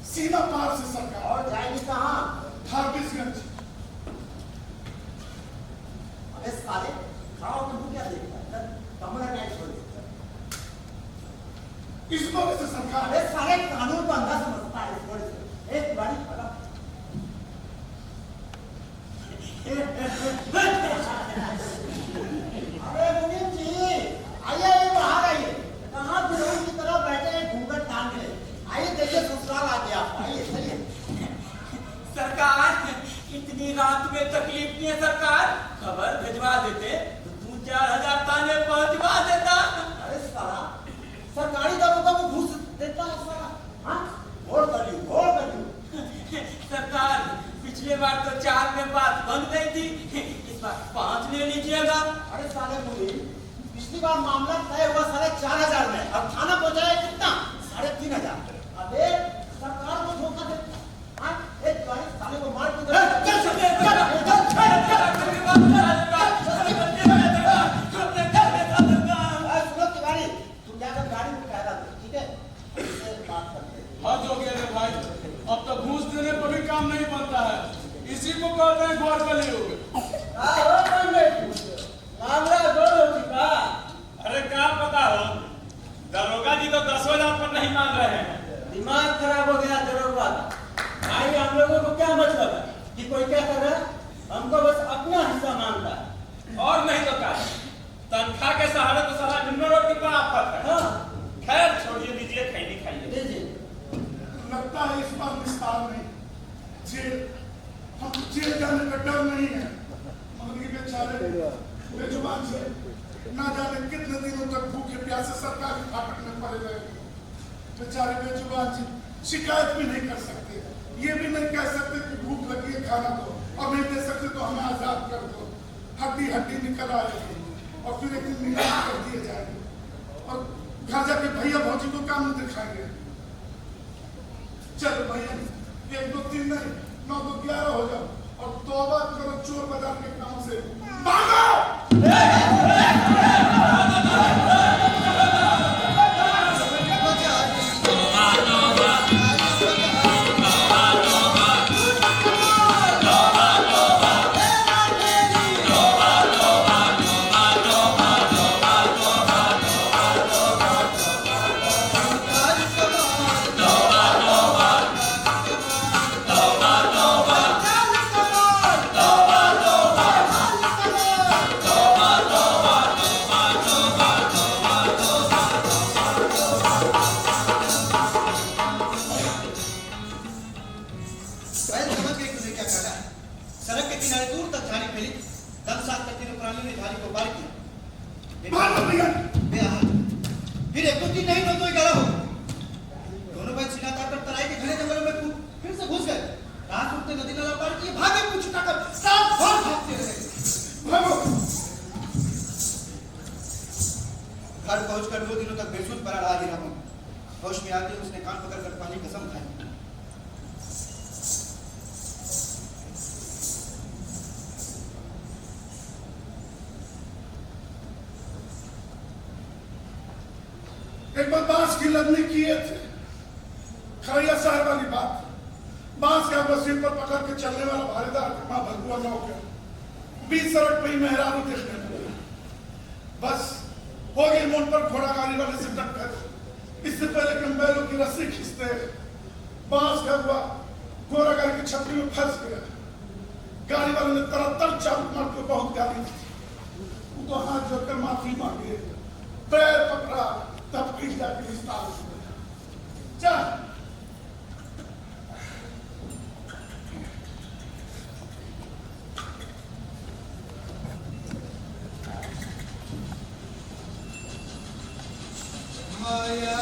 सीधा पार से सरकार। और जाएगी कहाँ? फारबिसगंज। अबे साले खड़ा होकर तू क्या देखता है? कमरा क्या छोड़ देता? इस वजह से सरकार। अबे साले कानून को अंदर समझता है इस वजह से। एक गाड़ी खड़ा। अरे मुनीम जी, आइए बाहर आइए। कहाँ फिरौन की तरह बैठे हैं घूंघट टांग के? आइए देखिए ससुराल आ गया। आइए चलिए। सरकार इतनी रात में तकलीफ नहीं है सरकार, खबर भिजवा देते तो 2-4 थाने पहुंचवा देता। अरे साला सरकारी दरोगा को घूस देता है साला। हाँ घोर करियो। सरकार पिछले बार तो 4 में बात बन गई थी, इस बार 5 ले लीजिएगा। अरे साले मुनीम, पिछली बार मामला तय हुआ 4,500 में, अब थाना पहुंचाया कितना? 3,500। अबे सरकार को धोखा दे। हाँ एक गाड़ी साले को मार के हाँ जो गया रे भाई, अब तो घूस देने पर भी काम नहीं बनता है, इसी को कहते हैं घोर कलयुग। मामला नहीं मान रहे हैं। दिमाग खराब हो गया जरूर बात। भाई हम लोगों को क्या मतलब है कि कोई क्या कर रहा है, हमको बस अपना हिस्सा मांगता है। और नहीं तो क्या, तनख्वाह के सहारे तो सारा निम्न रोड के ऊपर आफत है। हाँ खैर छोड़िए, लीजिए खैनी खाइए। लीजिए। लगता है इस बार विस्तार नहीं, जेल, हम जेल जाने का डर नहीं है। मगर ये बेचारे बेजुबान से ना जाने कितने दिनों तक भूखे प्यासे सरकारी फाटक में पड़े रहेंगे। बेचारे बेजुबान से शिकायत भी नहीं कर सकते, ये भी नहीं कह सकते कि भूख लगी है खाना दो, और नहीं दे सकते तो हमें आजाद कर दो। हड्डी हड्डी निकल आएगी और फिर एक दिन नीलाम कर दिए जाएंगे और घर जाके भैया भौजी को काम दिखाएंगे। चलो भैया 1 2 3 नहीं 9 2 11 हो जाओ और तौबा करो चोर बाजार के काम से भागो। घर पहुंचकर 2 दिनों तक बेसुध पड़ा रहा हीरा मोहन। होश में आते उसने कान पकड़कर पानी कसम खाई। एक बार बांस की लगनी किए थे, खरैया साहब वाली बात। बांस का बसीर पर पकड़ के चलने वाला भारीदार माँ भगुआ नौकर 20 सड़क पे ही मेहरारू देखने लगे। बस हो गई मोड़ पर घोड़ा गाड़ी वाले से टक्कर। इससे पहले कि हम बैलों की रस्सी खींचते, बांस का हुआ घोड़ा गाड़ी की छपरी में फंस गया। गाड़ी वाले ने तरतर चाबुक मार के बहुत गाली दी। वो तो हाथ जोड़कर माफी मांगे, पैर पकड़ा, तब फिर जाके विस्तार हुआ। चल माया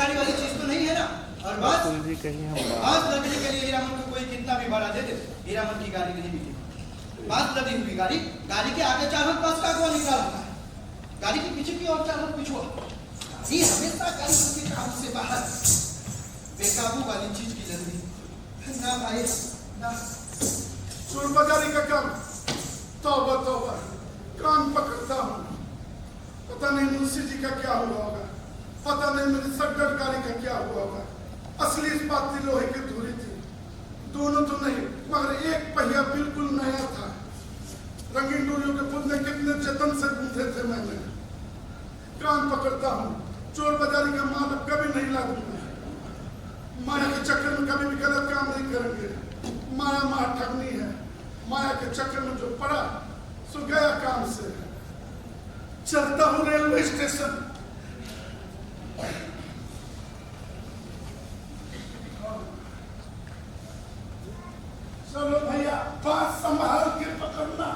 गाड़ी वाली चीज तो नहीं है ना। और बस तुलसी कहीं हम बांस लगने के लिए हीरामन को कोई कितना भी भाड़ा दे दे, हीरामन की गाड़ी नहीं मिलेगी। बांस लगी हुई गाड़ी, गाड़ी के आगे 4 हाथ 5 का अगवा निकाल होता है, गाड़ी के पीछे की और 4 हाथ पिछुआ। गाड़ी हमेशा गाड़ी के काबू से बाहर, बेकाबू वाली चीज की जल्दी ना भाई ना। चोर बाजारी का काम, तौबा तौबा, कान पकड़ता हूँ। पता नहीं मुंशी जी का क्या हुआ होगा, पता नहीं मेरी सड्डर गाड़ी का क्या हुआ होगा। असली इस्पात लोहे की धुरी थी, दोनों तो नहीं मगर एक पहिया बिल्कुल नया था। रंगीन डोरियों के पुल में कितने जतन से गूंथे थे मैंने। कान पकड़ता हूँ, चोर बाजारी का माल अब कभी नहीं लागूंगा। माया के चक्कर में कभी भी गलत काम नहीं करेंगे। माया माँ ठगनी है, माया के चक्कर में जो पड़ा सो गया काम से। चलता हूँ रेलवे स्टेशन, चलो भैया बात संभाल के पकड़ना।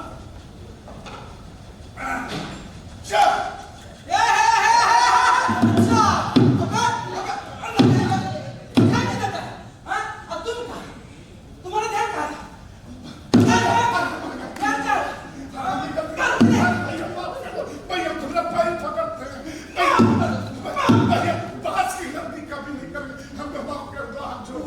चल भैया तुम्हारा पैर पकड़ते हैं। भैया बात की गलती कभी नहीं करेंगे, हमको माफ कर दो। हाथ जोड़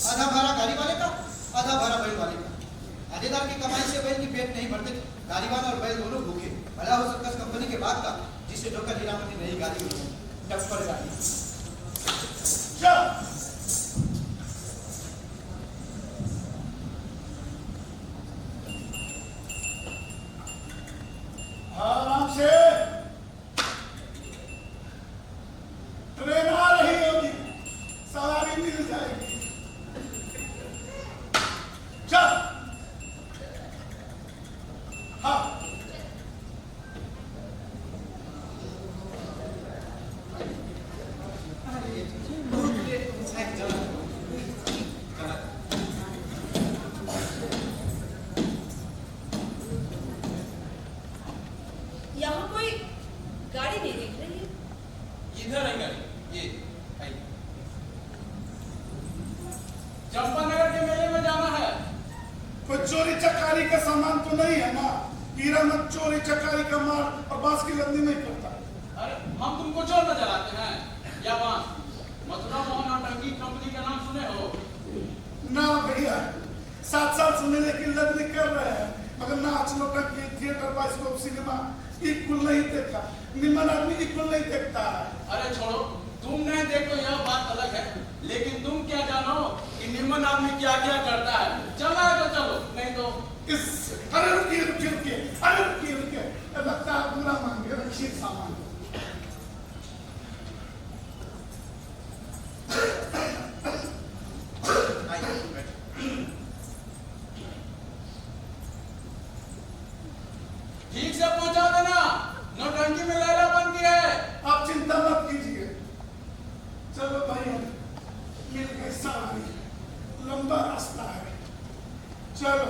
आधा भाड़ा गाड़ी वाले का, आधा भाड़ा बैल वाले का। आधेदार की कमाई से बैल की पेट नहीं भरते थे, गाड़ी वाला और बैल दोनों भूखे। भला हो सकता कंपनी के बाद का जिसे डॉक्टर हीरामन की नई गाड़ी हुई, टप्पर गाड़ी। आराम से, ट्रेन आ रही होगी, सवारी मिल जाएगी। चल। हाँ यहाँ कोई गाड़ी नहीं दिख रही है। इधर है गाड़ी, ये आई। चंपानगर के मेले में जाना है। कोई चोरी चकारी का सामान तो नहीं है ना? हीरामन चोरी चकारी का माल और बांस की लंदी नहीं करता। अरे हम तुमको चोर नजर आते हैं या बांस? मथुरा मोहन नौटंकी कंपनी का नाम सुने हो? ना भैया, 7 साल से मेले की लंदी कर रहे हैं मगर नाच नौटंकी थिएटर बाइस्कोप सिनेमा इक्वल नहीं देखा। निम्न आदमी इक्वल नहीं देखता है। अरे छोड़ो, तुम नहीं देखो यह बात अलग है, लेकिन तुम क्या जानो कि निम्न आदमी क्या क्या करता है। चला है तो चलो, नहीं तो अरे रुकिए रुकिए रुकिए, अरे रुकिए रुकिए, लगता है बुरा मांगे, रखिए सामान। ठीक से पहुंचा देना, नौटंकी में लैला बन गया है। आप चिंता मत कीजिए। चलो भाई, मिल गई सवारी, लंबा रास्ता है। चलो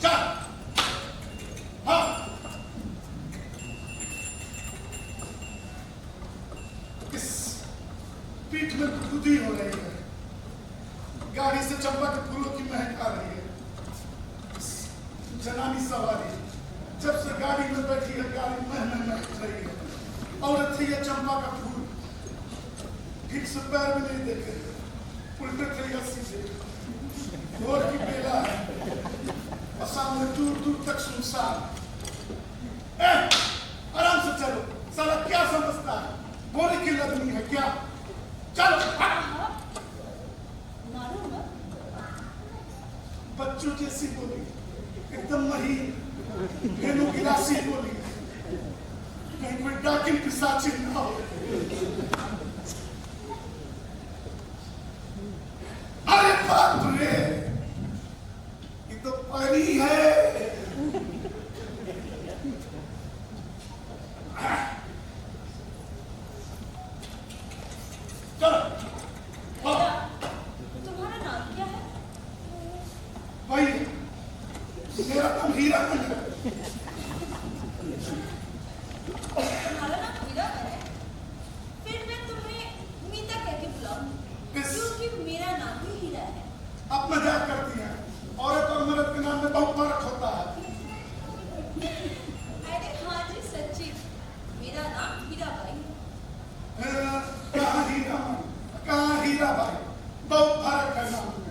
चल। हाँ इस पीठ में खुदी हो रही है, गाड़ी से चंपा के फूलों की महक आ रही है। जनानी सवारी जब से गाड़ी में बैठी है, गाड़ी महक रही है। औरत थी ये चंपा का फूल, ठीक से पैर में नहीं देखे, उल्टे थे या सीधे। भोर की बेला है और सामने दूर दूर तक सुनसान। आराम से चलो, साला क्या समझता है? गोली की लगनी है क्या? चलो। मारो मत। बच्चों जैसी बोली, एकदम महीन, भेनू गिलासी बोली, कहीं कोई डाकिन पिशाची ना हो। अरे बाप रे, ये तो परी है। नाम हीरा है। तुम्हारा नाम हीरा है, फिर मैं तुम्हें मीता कह के बुलाऊंगी, क्योंकि मेरा नाम भी हीरा है। आप मजाक करती हैं। औरत और मर्द के नाम में बहुत फर्क होता है। अरे हाँ जी सच्ची, मेरा नाम हीरा बाई है। कहाँ हीरा भाई, कहाँ हीरा भाई, बहुत फर्क है नाम में।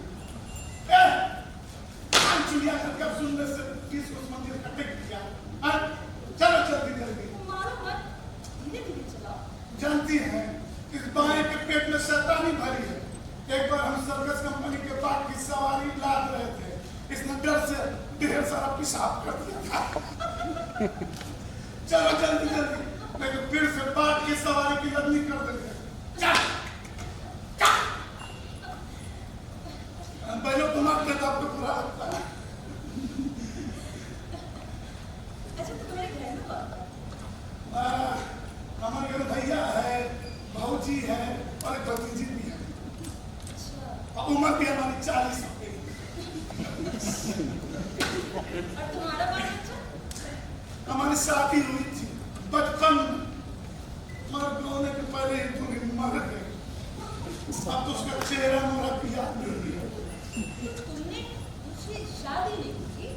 चिड़िया करके अब सुनने से 30 कोस मंदिर का टिक दिया। चलो जल्दी जल्दी। मारो मत, धीरे धीरे चलाओ। जानती हैं इस बाएं के पेट में शैतानी भरी है। एक बार हम सर्कस कंपनी के बाग की सवारी लाद रहे थे, इसने डर से ढेर सारा पेशाब कर दिया था। चलो जल्दी जल्दी, लेकिन फिर से बाग की सवारी की लदनी कर देंगे। चल चल, बैलो तुम्हारे तो आपको बुरा लगता है। अच्छा तो तुम्हारे घर में कौन है? हमारे घर भैया है, भाऊजी है और एक भतीजी भी है। अच्छा, और उम्र भी हमारी 40 हो गई। और तुम्हारा बाल बच्चा? हमारी शादी हुई थी बचपन में, मगर होने के पहले ही पूरी मर गई। अब तो उसका चेहरा मेरा भी याद नहीं है। तुमने उससे शादी नहीं की?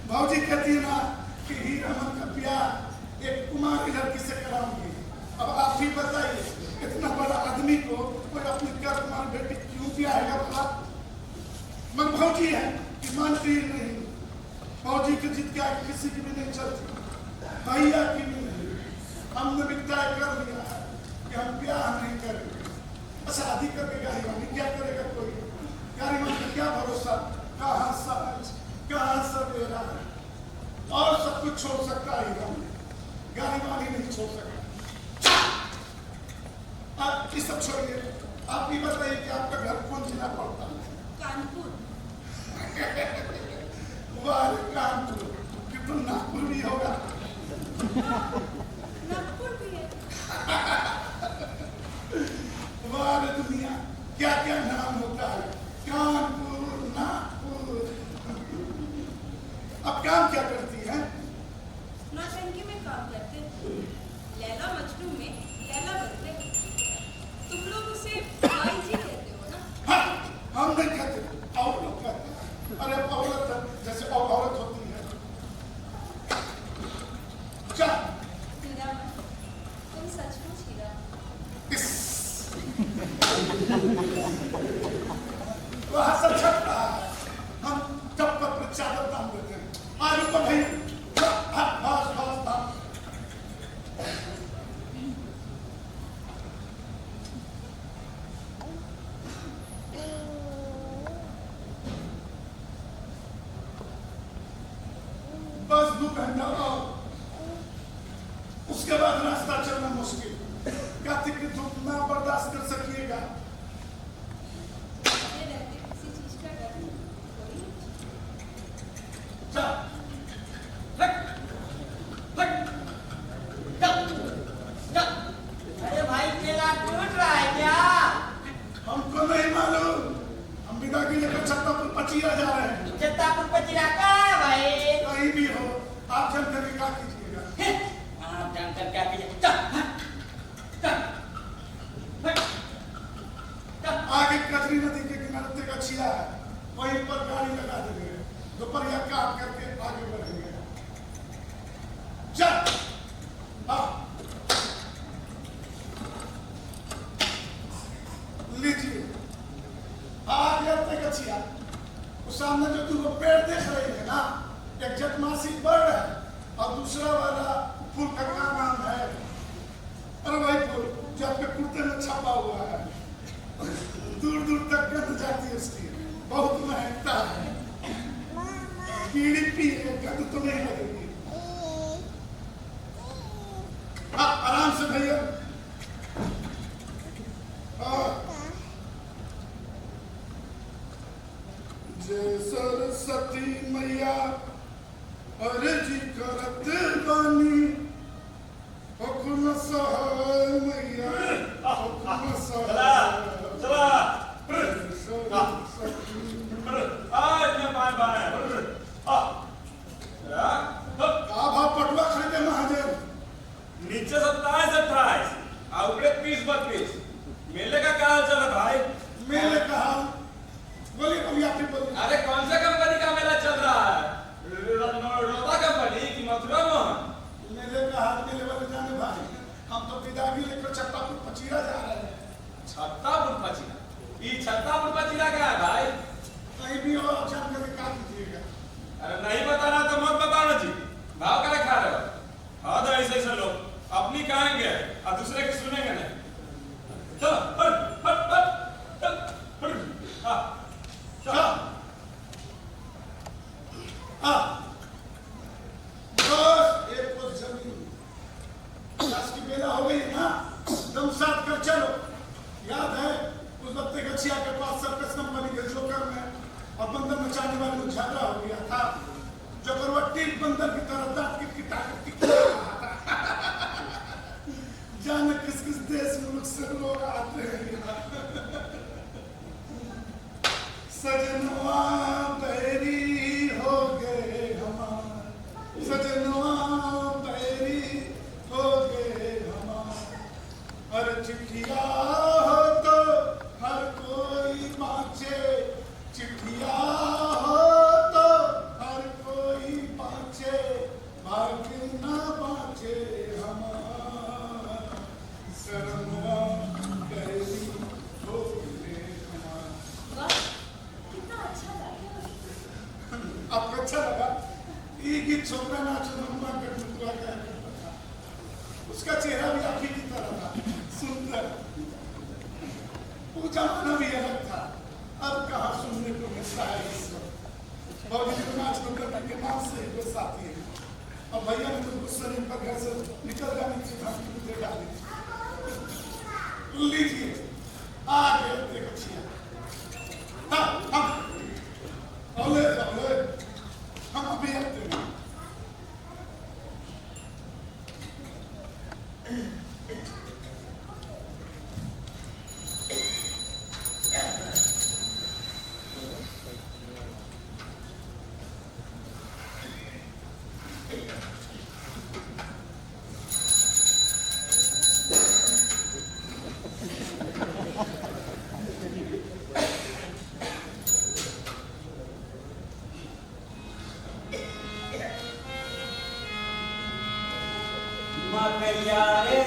भाऊजी कहती है ना कि हीरा मन का ब्याह एक कुमारी लड़की से कराऊंगी। अब आप ही बताइए, इतना बड़ा आदमी को कोई अपनी घर कुमार बेटी क्यों ब्याहेगा भला? मगर भाऊजी है कि मानती ही नहीं। भाऊजी की जिद क्या किसी की भी नहीं चलती, भैया की भी नहीं। हमने भी तय कर लिया है कि हम ब्याह नहीं करेंगे। शादी करके गाड़ी क्या करेगा कोई? गाड़ी का क्या भरोसा, कहाँ साज कहाँ सवेरा, और सब कुछ छोड़ सकता है गाड़ी वाली नहीं छोड़ सकता। आप ये सब छोड़िए, आप ये बताइए कि आपका घर कौन जिला पड़ता है? कानपुर। वाह कानपुर, कि तो नागपुर भी होगा। नागपुर भी है। वाह दुनिया, क्या क्या नाम होता है, कानपुर, नागपुर। अब काम क्या करती है? नौटंकी में काम करते, लैला मजनू में लैला बनते। तुम लोग उसे बाई जी कहते हो ना? हाँ, हम नहीं कहते, और लोग कहते हैं। अरे औरत जैसे और औरत होती है। क्या हीरा मन, तुम सचमुच हीरा। वहाँ सब छट रहा है, हम जब पर चादर बांध देते हैं। आलू को भाई भास भास भास। बस 2 घंटा और उसके बाद रास्ता चलना मुश्किल। कार्तिक की धूप ना बर्दाश्त कर सकिएगा। अपने रहते किसी चीज का डर थोड़ी है। जा, अरे भाई केला टूट रहा है क्या? हमको नहीं मालूम, हम विदा के लिए छत्तापुर पचिया जा रहे हैं। छत्तापुर पचिरा का भाई? कहीं भी हो, आप जानकर के क्या कीजिएगा? आप जानकर क्या कीजिए? चल, चल, चल, चल। आगे कजरी नदी के किनारे तक छिया है, वहीं पर गाड़ी लगा देंगे, दोपहरिया काट करके आगे बढ़ेंगे। चल, हाँ, लीजिए, आगे तक छिया। उस सामने जो तुम पेड़ देख रही है ना, एक जटमासी बर्ड है और दूसरा वाला फूल का क्या नाम है? अरे भाई फूल जो आपके कुर्ते में छपा हुआ है, दूर दूर तक गंध जाती है उसकी, बहुत महकता है। कीड़ी पी गंध तो नहीं लगेगी। आराम से भैया। जय सरस्वती मैया अर्जी करत बानी, हुकुम सहाय मैया, हुकुम सहाय। आज मैं बाय बाय 21-32 मेले का क्या हाल चल रहा भाई? मेले का हाल बोलिए बोलिए आप ही बोलिए। अरे कौन सा कंपनी का मेला चल रहा है? रोता कंपनी की मथुरा मोहन? मेले का हाल मेले वाले जाने भाई, हम तो विदागी लेकर छत्तापुर पचीरा जा रहे हैं। छत्तापुर पचीरा? ये छत्तापुर पचीरा क्या है भाई? कहीं भी हो आप जानकारी का दीजिएगा। अरे नहीं बताना तो मत बताना जी, भाव क्या खा रहे हो? हाँ तो ऐसे लोग अपनी कहेंगे और दूसरे की सुनेंगे नहीं। चलो हट हट हट हट हट हाँ चलो हाँ बस एक पोजीशन की आज की बेला हो गई है ना, दम साथ कर चलो। याद है उस वक्त गछिया के पास सर्कस कंपनी के जोकर में और बंदर मचाने वाले में झगड़ा हो गया था। चक्रवर्ती बंदर की तरह दांत किटकिटा रहा था। जाने किस किस देश मुल्क से लोग आते हैं। सजनवा बैरी हो गए हमारे, सजनवा बैरी हो गए हमारे, हर चिट्ठिया हो तो हर कोई बाँचे, चिट्ठिया हो तो हर कोई बाँचे, भाग्य ना बाँचे हमारा, सजनवा बैरी हो गए हमारे। वाह, कितना अच्छा गाया। आपको अच्छा लगा? ये गीत छोकरा नाचो नम्मा कर टुकड़ा क्या करता था, उसका चेहरा भी आप ही की तरह था, सुंदर। वो जमाना भी अलग था, अब कहाँ सुनने को मिलता है इस वक्त। भौजी को नाच बंदर के नाम से वो साथी है, और भैया ने तो गुस्से में पर घर से निकल जाने की धमकी भी दे डाली। लीजिए आ गए देखो छिया। हाँ हाँ औले औले हम अभी आते हैं। मकैया रे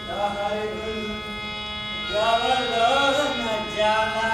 तहर गुल जबलो न जाना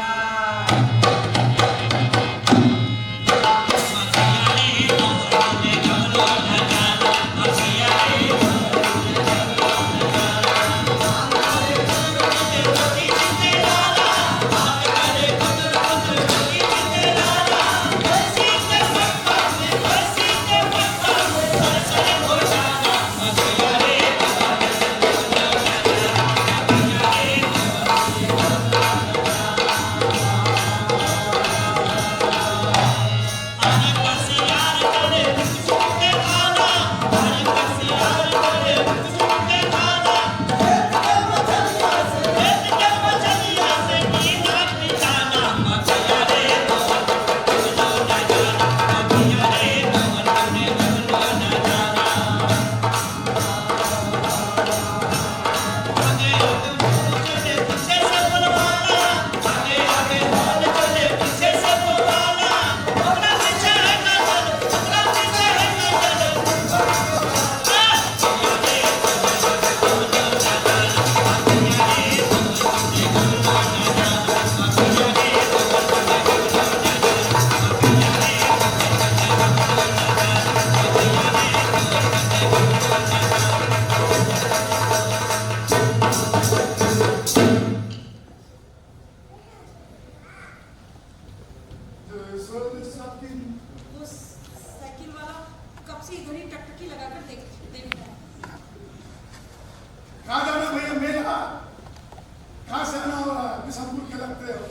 वो साइकिल वाला कब से इधर ही टकटकी लगाकर देख रहा है। कहाँ जाना भैया मेला? कहाँ से आना हो रहा है? बिशनपुर के लगते हो।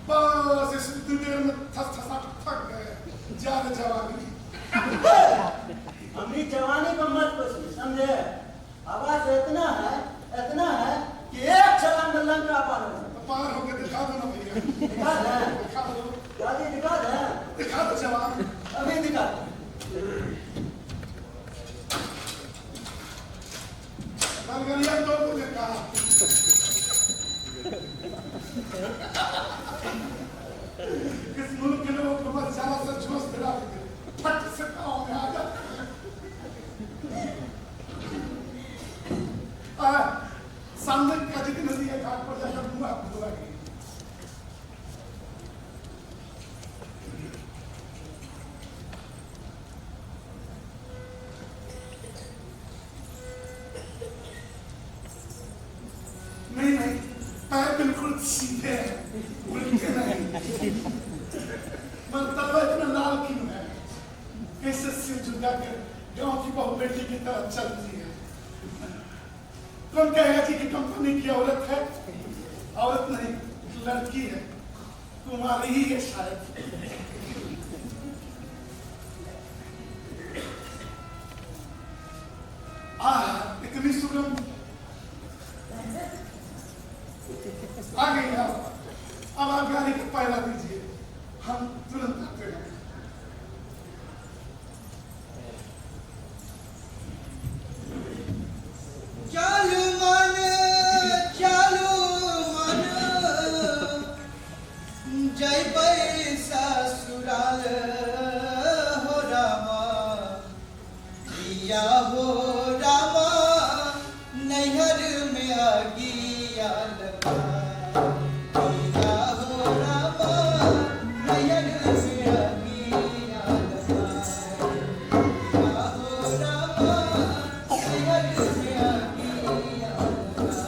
बस इस देर में थक गए। जा रहे जवानी। हमारी जवानी को मत पूछिए, समझे? आवाज इतना है कि एक छलांग में लंका पार हो जाए। पार हो गए दिखा दो ना भैया। दिखा दे, दिखा दो। गाड़ी दिखा दे, दिखा दो जवान। अभी दिखा दे। गलगलिया तो मुझे कहा इस मुल्क के लोगों को मरजाना से जोश दिला देते फट से पाँव में आ जाते सामने कजी की नदी है घाट पर जाकर मुँह आपको धोआ गई नहीं नहीं पैर बिल्कुल सीधे हैं उल्टे नहीं मंतव्य इतना लाल क्यों है कैसे सिर झुका कर गांव की बहू बेटी की तरह चलती है कौन कहेगा जी कि कंपनी की औरत है औरत नहीं लड़की है कुमारी ही है शायद इतनी सुगंध आ गई अब आप गाड़ी का पहला दीजिए हम तुरंत आते हैं चालू मन जय पैसा ससुराल हो रामा दिया हो रामा नैहर में आगिया लगा दिया हो रामा नैहर में आगिया लगा दिया हो रामा नैहर में आगिया लगा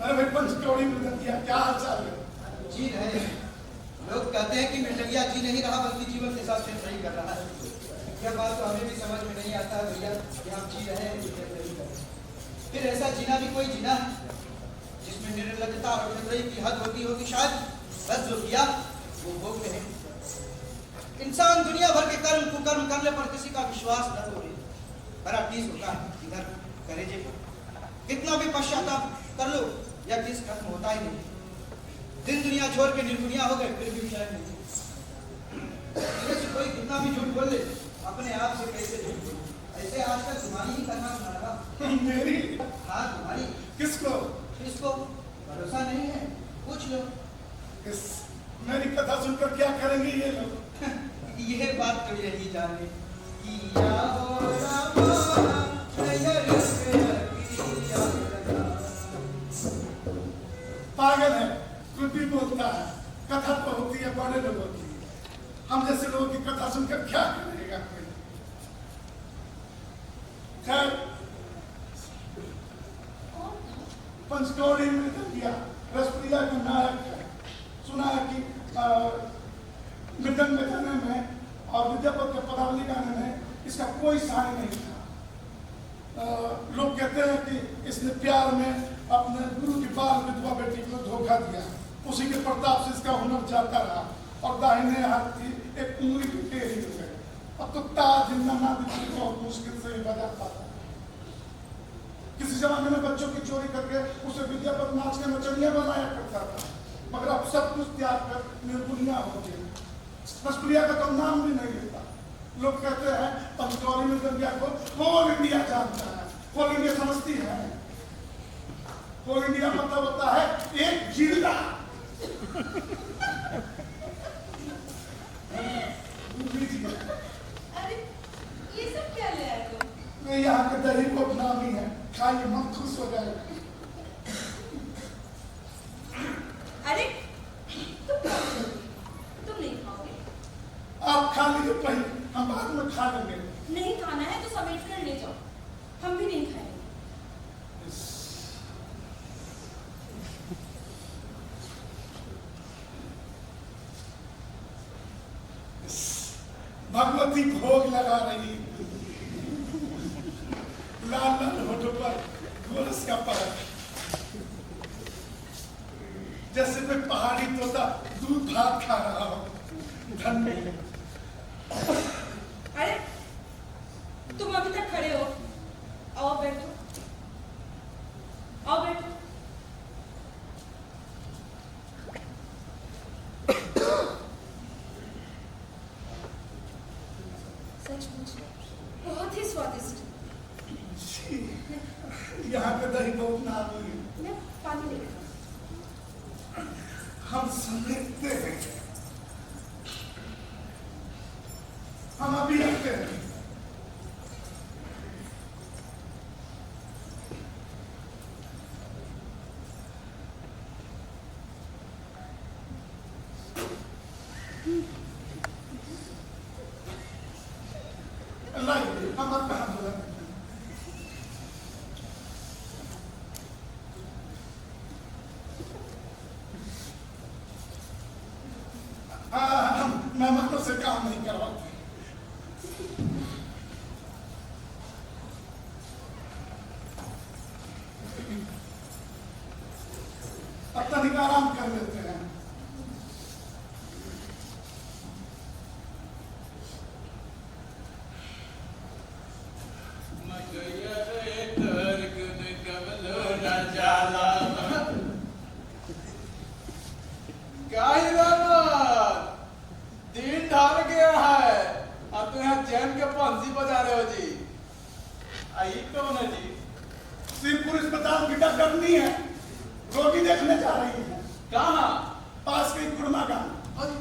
अरे भाई पंचकौड़ी में दिया क्या हाल चाल है जी रहे लोग कहते हैं कि मिर्जलिया जी नहीं रहा बल्कि जीवन के साथ सही कर रहा है यह बात तो हमें भी समझ में नहीं आता है भैया कि हम जी रहे हैं नहीं कर रहे फिर ऐसा जीना भी कोई जीना है जिसमें निर्लजता और निर्दयी की हद होती होगी शायद बस जो किया वो भोग में है इंसान दुनिया भर के कर्म कुकर्म करने पर किसी का विश्वास न तोड़े बड़ा टीस होता है इधर करेजे पर कितना भी पश्चाताप कर लो यह टीस खत्म होता ही नहीं दिन दुनिया छोड़ के निर्दुनिया हो गए फिर भी शायद नहीं कोई कितना भी झूठ बोल ले अपने आप से कैसे झूठ बोले ऐसे आजकल तुम्हारी ही कथा सुना रहा मेरी हाँ तुम्हारी किसको किसको भरोसा नहीं है पूछ लो इस मेरी कथा सुनकर क्या करेंगे ये लोग यह बात तो यही जाने कि या हो रामा नैहर में आगिया लगा। पागल है कुछ भी बोलता है कथा तो होती है बड़े लोगों की हम जैसे लोगों की कथा सुनकर क्या करेगा कोई खैर पंचकौड़ी में दिया रसप्रिया का नायक है सुना है कि मृदंग गाने में और विद्यापत के पदावली गाने में इसका कोई सानी नहीं था लोग कहते हैं कि इसने प्यार में अपने गुरु की बाल विधवा बेटी को धोखा दिया उसी के प्रताप से इसका हुनर जाता रहा और दाहिने हाथ की एक उंगली की टेढ़ी हो गई अब तो ताज जिंदा ना दिखने बहुत मुश्किल से ही बजा पाता किसी जमाने में बच्चों की चोरी करके उसे विद्यापत नाच के नचनिया बनाया करता था मगर अब सब कुछ त्याग कर निर्गुनिया हो गई रसप्रिया का तो नाम भी नहीं लेता लोग कहते हैं पंचकौड़ी में गंगा को होल इंडिया जानता है होल इंडिया समझती है होल इंडिया मतलब होता है एक जिला अरे ये सब क्या ले आए तुम मैं यहाँ के दही को नामी है खाइए मन खुश हो जाएगा अरे तुम नहीं खाओगे आप खा लीजिए पहले हम बाद में खा लेंगे नहीं खाना है तो समेट कर ले जाओ हम भी नहीं खाएंगे भगवती भोग लगा रही लाल लाल होठों पर गोरस का परख जैसे कोई पहाड़ी तोता दूध भात खा रहा हो धन्य अरे तुम अभी तक खड़े हो आओ बैठो आओ बैठो सचमुच बहुत ही स्वादिष्ट छी, यहाँ के दही बहुत नामी है। मैं पानी लेकर हम समझते हैं, हम अभी रखते हैं। लाइए, हम आपका हाथ धोते हैं। हम मेहमानों से काम नहीं करवाते। अब तनिक आराम कर लेते हैं। दिन ढल गया है, अब तो यहाँ चैन के पंछी बजा रहे हो जी। आई कौन है जी? सिरपुर अस्पताल की डॉक्टरनी है, रोगी देखने जा रही है। कहाँ? पास के कुर्मा गांव। अरे,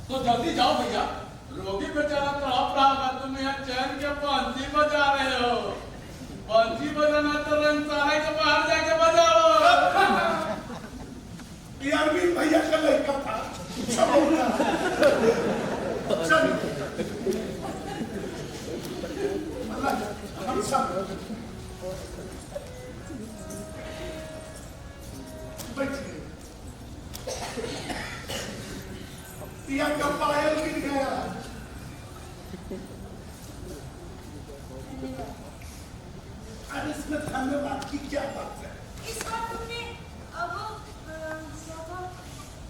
तो जल्दी जाओ भैया, रोगी बेचारा तड़प रहा होगा, तुम यहाँ चैन के पंछी बजा रहे हो। पंछी बजाना तो रंगसारा के बाहर जाके बजाओ। ये अरविंद भैया का लड़का था, छबौला। चलिए, अल्लाह, हम सब बैठिए। पिया का पायल गिर गया। अरे इसमें धन्यवाद की क्या बात है? इस बार तुमने अब क्या था,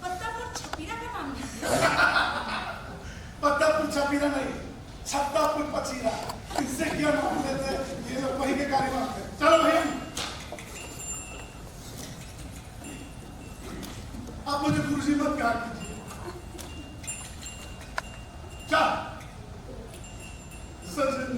पत्तापुर छपीरा का नाम लिया। पत्तापुर छपीरा नहीं, छत्तापुर पचीरा। इससे क्या नाम लेते? ये लोग वही के कार्य मानते हैं। चलो भैया, आप मुझे कुर्सी मत काट दीजिए। क्या सजन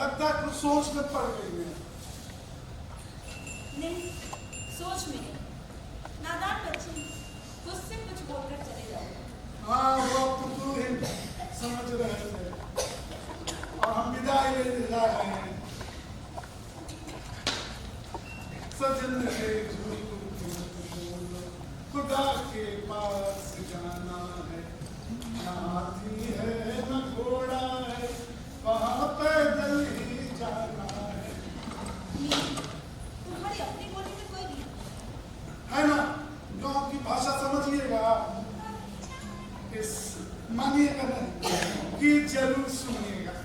लगता है कुछ सोच में पड़ गई है। नहीं, सोच में नहीं। नादान बच्चे खुद से कुछ बोलकर चले जाओ। हाँ, वो तो ही समझ रहे थे और हम विदाई लेने जा रहे हैं। सजन है खुदा के पास जाना है, ना हाथी है न घोड़ा है, वहाँ पैदल ही जाना है। तुम्हारी अपनी बोली में कोई नहीं है ना? गाँव की भाषा समझिएगा, इस मानिएगा नहीं कि जरूर सुनिएगा।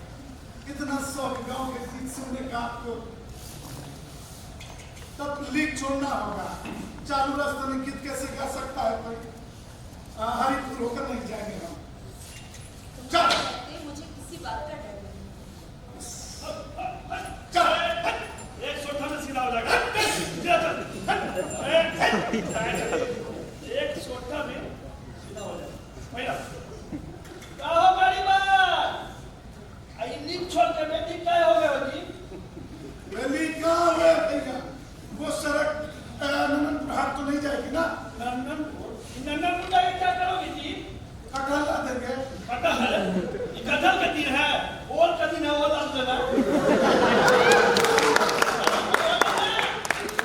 इतना शौक गाँव के गीत सुनने का आपको, तब लीक छोड़ना होगा। चालू रास्ता में गीत कैसे गा सकता है कोई? हरिपुर होकर नहीं जाएंगे हम। चल कहते मुझे किसी बात का डर नहीं। चल एक सोटा में सीधा हो जाएगा। एक सोटा में सीधा हो जाएगा। भैया कहो गरीबान, आई नींद छोड़ के बेटी क्या हो गए हो जी? वेली कहाँ हुए भैया? वो सड़क नंदनपुर हाट तो नहीं जाएगी ना? नंदनपुर जाके क्या करोगी जी? कटहल ला देंगे। कटहल? ये कटहल का दिन है, और का दिन है, और ला देना।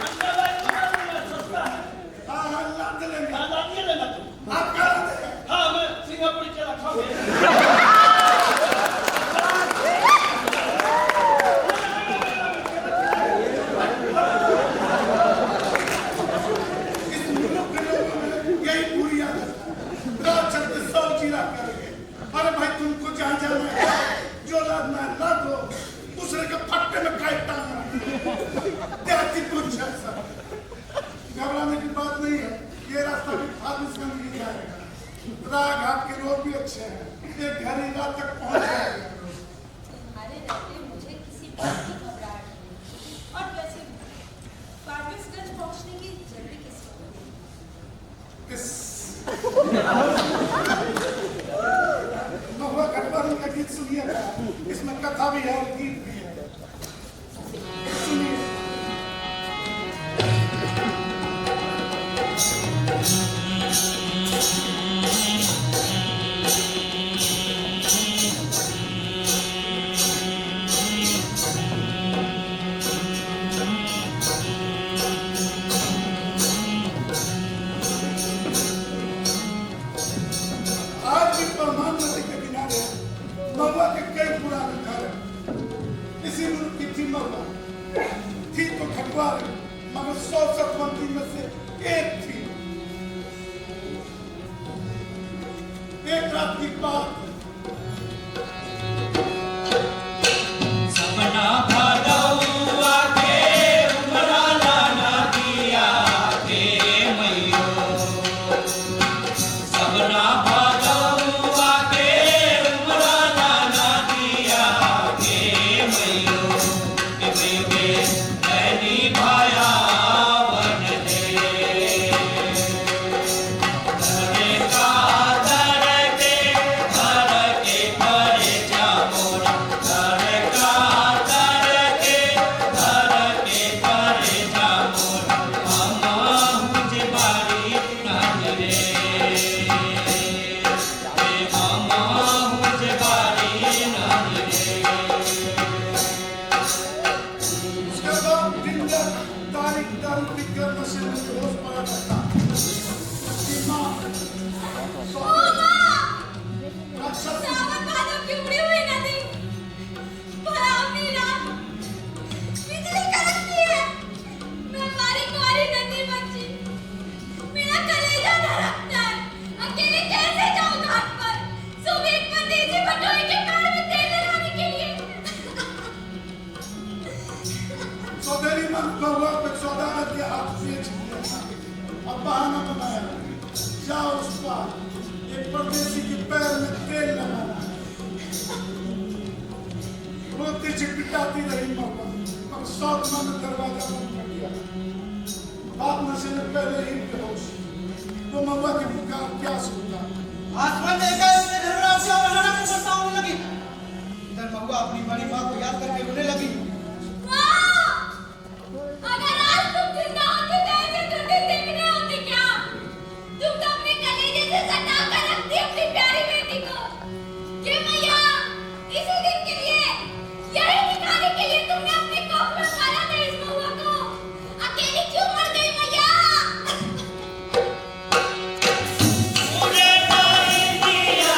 अंडा लाइन में सस्ता है। हाँ ला दे लेंगे। हाँ, ला दिए लेना तुम। आप क्या ला देंगे? हाँ, मैं सिंगापुरी चला खाओगे। इस मुल्क के लोगों में यही पूरी आदत है। रात चलते 100 चीरा करेंगे। अरे भाई तुमको जहाँ जाना है जो लादना है ला दो, दूसरे के फट्टे में काट टांगना देहाती कुछ है सर। घबराने की बात नहीं है। ये रास्ता भी फारबिसगंज नहीं जाएगा। राह घाट के रोड भी अच्छे हैं। एक घड़ी रात तक पहुंच जाएगा। तुम्हारे रहते मुझे किसी बात की घबराहट नहीं। और वैसे फारबिसगंज पहुंचने की जल्दी किसको होगी? इस महुआ गठबंधन का गीत सुनिएगा। इसमें कथा भी है और गीत भी है। सुनिए। आज भी परमान नदी के किनारे महुआ के कई पुराने घर हैं। इसी मुल्क की थी महुआ। थी तो खटवार मगर 100 सतवंती में से एक थी। एक रात की बात सपना भदौआ के उमरा लाना दिया के मैयो। सपना भदौआ के उमरा लाना दिया के मैयो। के नैनी भाया बन दे। धरे का धर के करे जा मोरा। धर का धर के करे जा मोरा। मामा मुझे बारी नजरे। मामा मुझे बारी नजरे। उसके बाद दिन रात तारीख दारू पीकर नशे में बेहोश पड़ा रहता। उसकी माँ राक्षस सावन भादों की उड़ी हुई नदी, भयावनी रात, बिजली कड़कती है। मैं मारी कुंवारी नन्ही बच्ची, मेरा कलेजा धड़कता है। अकेले कैसे जाऊं घाट पर? सुबह एक परदेसी बटोही के पैर में तेल लगाने के लिए। सौदेली मन महुआ पे सौदागर के हाथ बेच दिया। अब बहाना बनाया जाओ उस पार एक परदेसी के पैर में तेल लगाना। रोती चिटपिटाती रही महुआ पर 100 मन दरवाजा बंद कर दिया। बाप नशे में पहले ही बेहोश। वो महुआ की पुकार क्या सुनता? आसमान देखा उसने धर्मराज से और अनाना को बरसा होने लगी। इधर महुआ अपनी बड़ी माँ को याद करके रोने लगी। माँ, अगर आज तुम जिंदा होती तो ऐसे दुर्गे देखने होती क्या? तुम तो अपने कलेजे से सटा कर रखती अपनी प्यारी बेटी को। कि मैया, इसी दिन के लिए, यही दिखाने के लिए तुमने अपने कोख में पाला था इस महुआ को। अकेली क्यों मर गई मैया? पूरे पाई दिया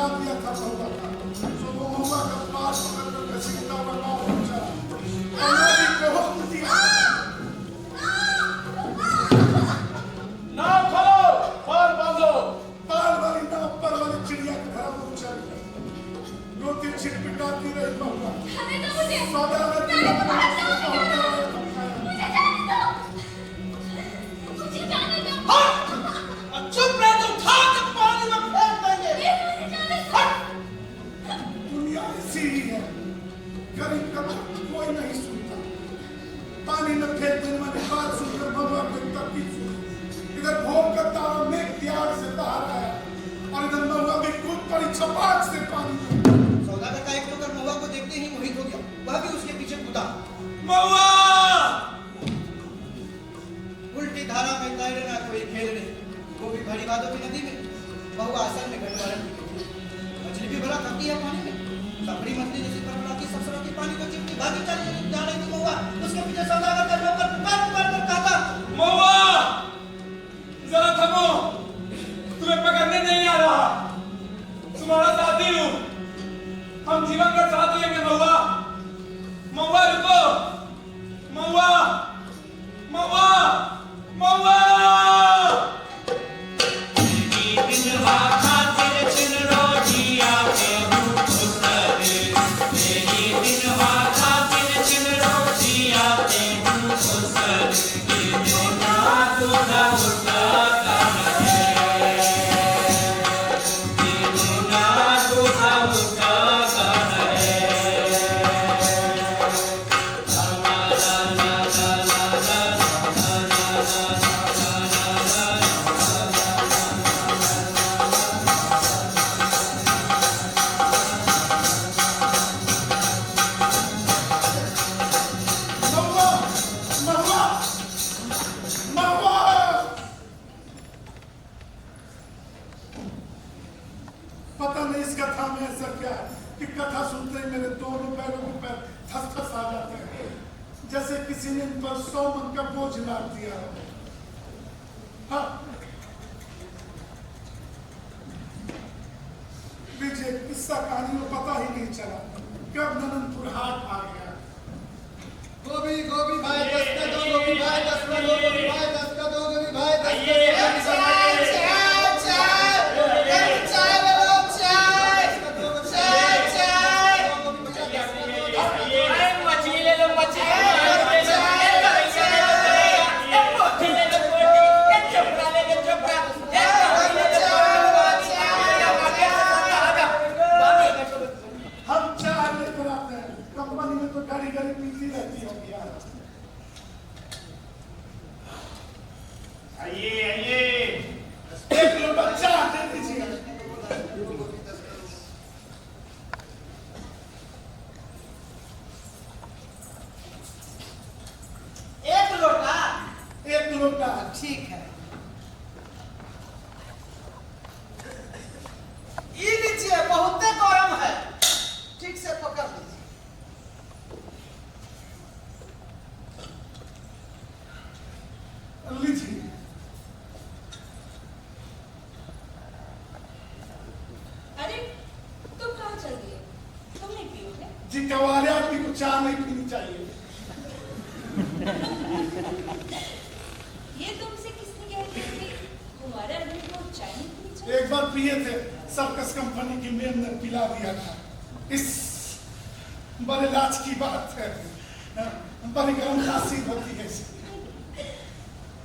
बता दिया था महुआ का, तो वो महुआ का पास पकड़ कर घसीटता हुआ गाँव पहुंचा और नदी को हुक्म दिया, नाव खोलो, पार बांधो। पाल वाली नाव पर वाली चिड़िया के घर में चल गई। दो तीन छिटपिटाती रही महुआ, हमें तो मुझे सौदागर की मेरे को बाहर नदी जाने में दो। पहुंचा। मुझे जाने दो। मुझे जाने दो। चुप रह, तो उठा के पानी में फेंक देंगे। प्लीज मुझे जाने दो। दुनिया ऐसी ही है, गरीब का कोई नहीं सुनता। पानी में फेंक देने वाली बात सुनकर महुआ को तकलीफ हुई। इधर भोग का तारा मेघ त्याग से बाहर आया और इधर महुआ भी कूद पड़ी छपाक से पानी में। सौदागर का एक नौकर महुआ को देखते ही मोहित हो गया, वह भी उसके पीछे कूदा। महुआ! उल्टी धारा में तैरे ना कोई खेल नहीं, वो भी भरी बातों की नदी में। महुआ असल में घटवारन की थी। मछली भी भला खाती है पानी में, सबरी मछली जैसी फड़फड़ाती सरसराती पानी को चिपटी भागी चली जा रही थी महुआ। उसके पीछे सौदागर का नौकर पुकार पुकार कर कहता, महुआ! जरा थमो, तुम्हें पकड़ने नहीं आ रहा, तुम्हारा साथी हूँ, हम जीवन का साथ लेंगे महुआ। महुआ रुको, महुआ, महुआ, महुआ! महुआ! महुआ! महुआ! पता नहीं इस कथा में ऐसा क्या है कि कथा सुनते ही मेरे दोनों पैरों के पैर धस-धस आ जाते हैं, जैसे किसी ने इन पर 100 मन का बोझ लाद दिया हो। हाँ, विजय किस्सा कहानी में पता ही नहीं चला कब ननंदपुर हाट आ गया। गोभी गोभी भाई 10 का दो, गोभी भाई 10 का दो, गोभी भाई 10 का दो, गोभी भाई 10 का मछली ले लो, मछली हम चाय लेकर आते हैं, कंपनी में तो गाड़ी गाड़ी पीती रहती होगी यार। आइए आइए, एक लोटा चाय दे दीजिए। एक लोटा। एक लोटा। ठीक है। ये लीजिए, बहुत गरम है, ठीक से पकड़ लीजिए। लीजिए। अरे तुम कहाँ चल गए? तुम नहीं पियोगे? जी कवाले आदमी को चाय नहीं पीनी चाहिए। ये तुमसे किसने कह दिया कि हमारे आदमी को चाय नहीं पीनी चाहिए? एक बार पिए थे, सर्कस कंपनी की मेम ने पिला दिया था। इस बड़े लाज की बात है, बड़ी गर्म खांसी होती है इसकी।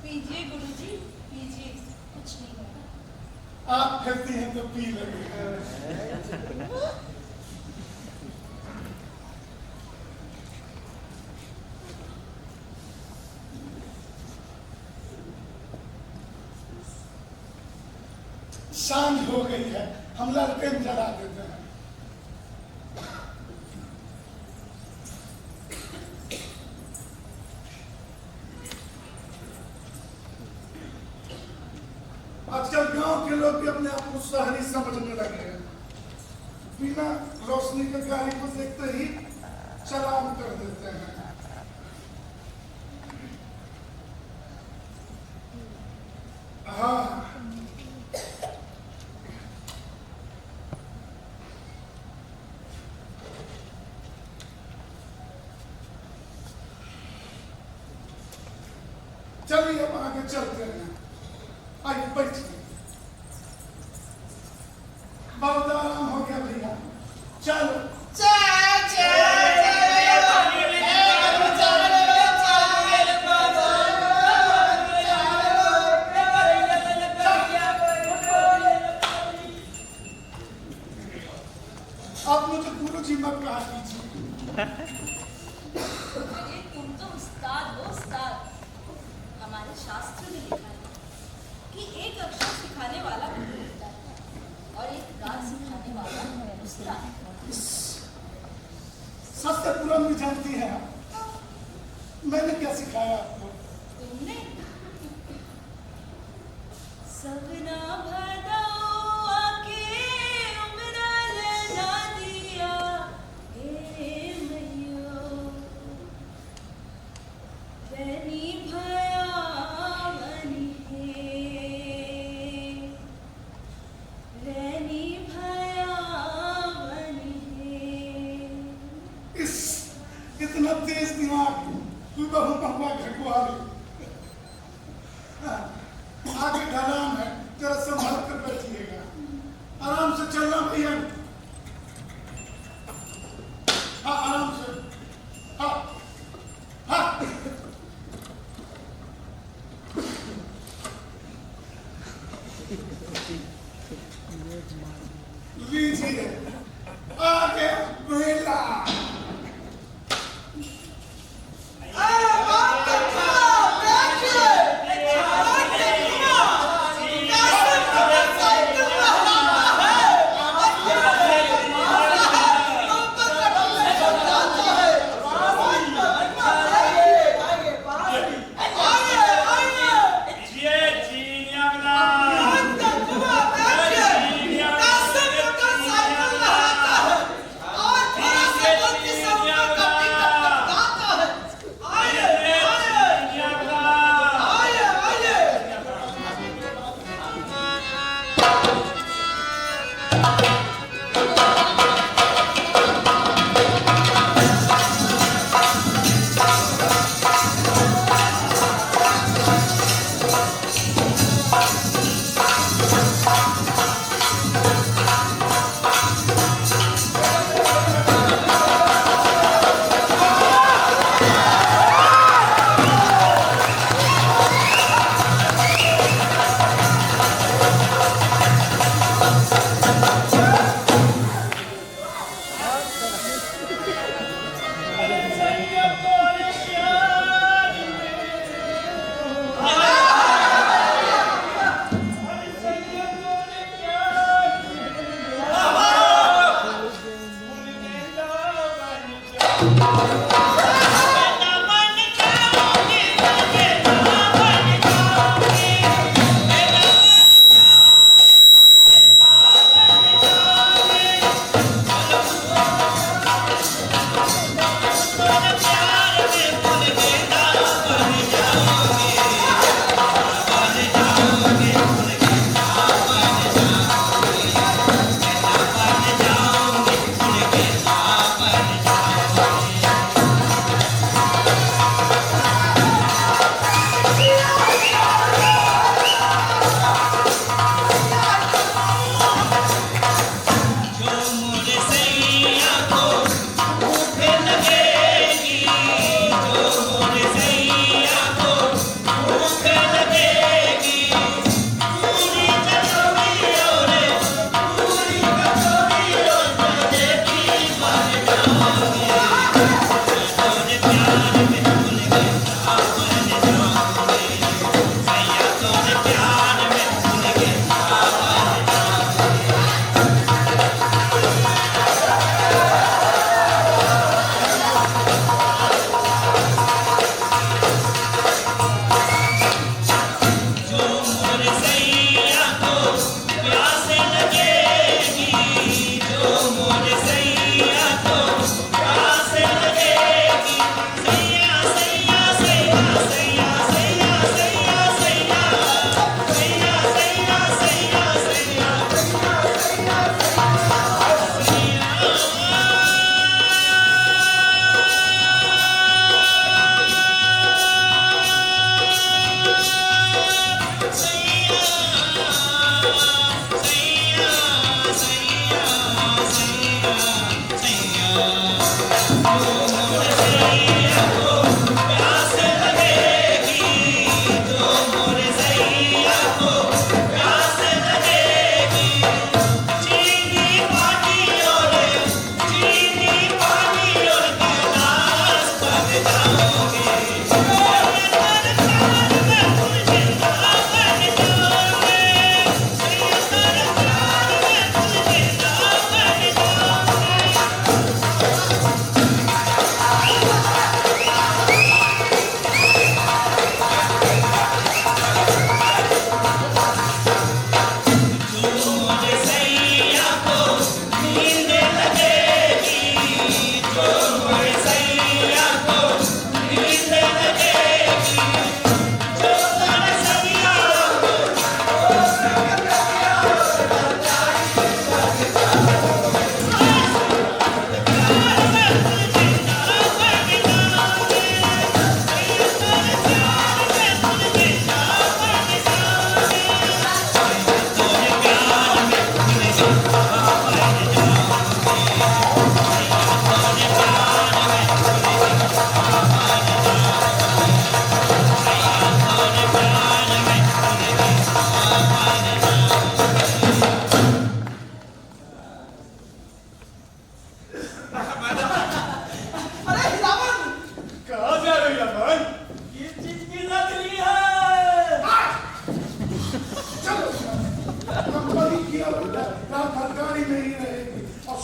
पीजिए गुरुजी, पीजिए, कुछ नहीं होगा। आप कहती हैं तो पी लेंगे। शाम हो गई है, हम लालटेन जला देते हैं। आजकल गांव के लोग भी अपने आप को शहरी समझने लगे हैं। बिना रोशनी के गाड़ी को देखते ही चालान कर देते हैं। हाँ, चलिए अब आगे चलते हैं। आइए बैठिए। बहुत आराम हो गया भैया, चलो। आप मुझे गुरु जी मत कहा कीजिए। अरे तुम तो उस्ताद हो उस्ताद। हमारे शास्त्र में लिखा है कि एक अक्षर सिखाने वाला गुरु होता है और एक राग सिखाने वाला उस्ताद। सस्ते पुराण भी जानती है आप। मैंने क्या सिखाया आपको? तुमने सपना भदाओ आके उमरा लेना दिया हे मैयो रैनी भयावनी है रैनी भयावनी है। इतना तेज दिमाग तू बहु बहुआ घटवाली। आगे ढलान है, जरा संभाल कर बैठिएगा। आराम से चलना भैया। हाँ आराम से। हाँ हाँ लीजिए आगे बेला।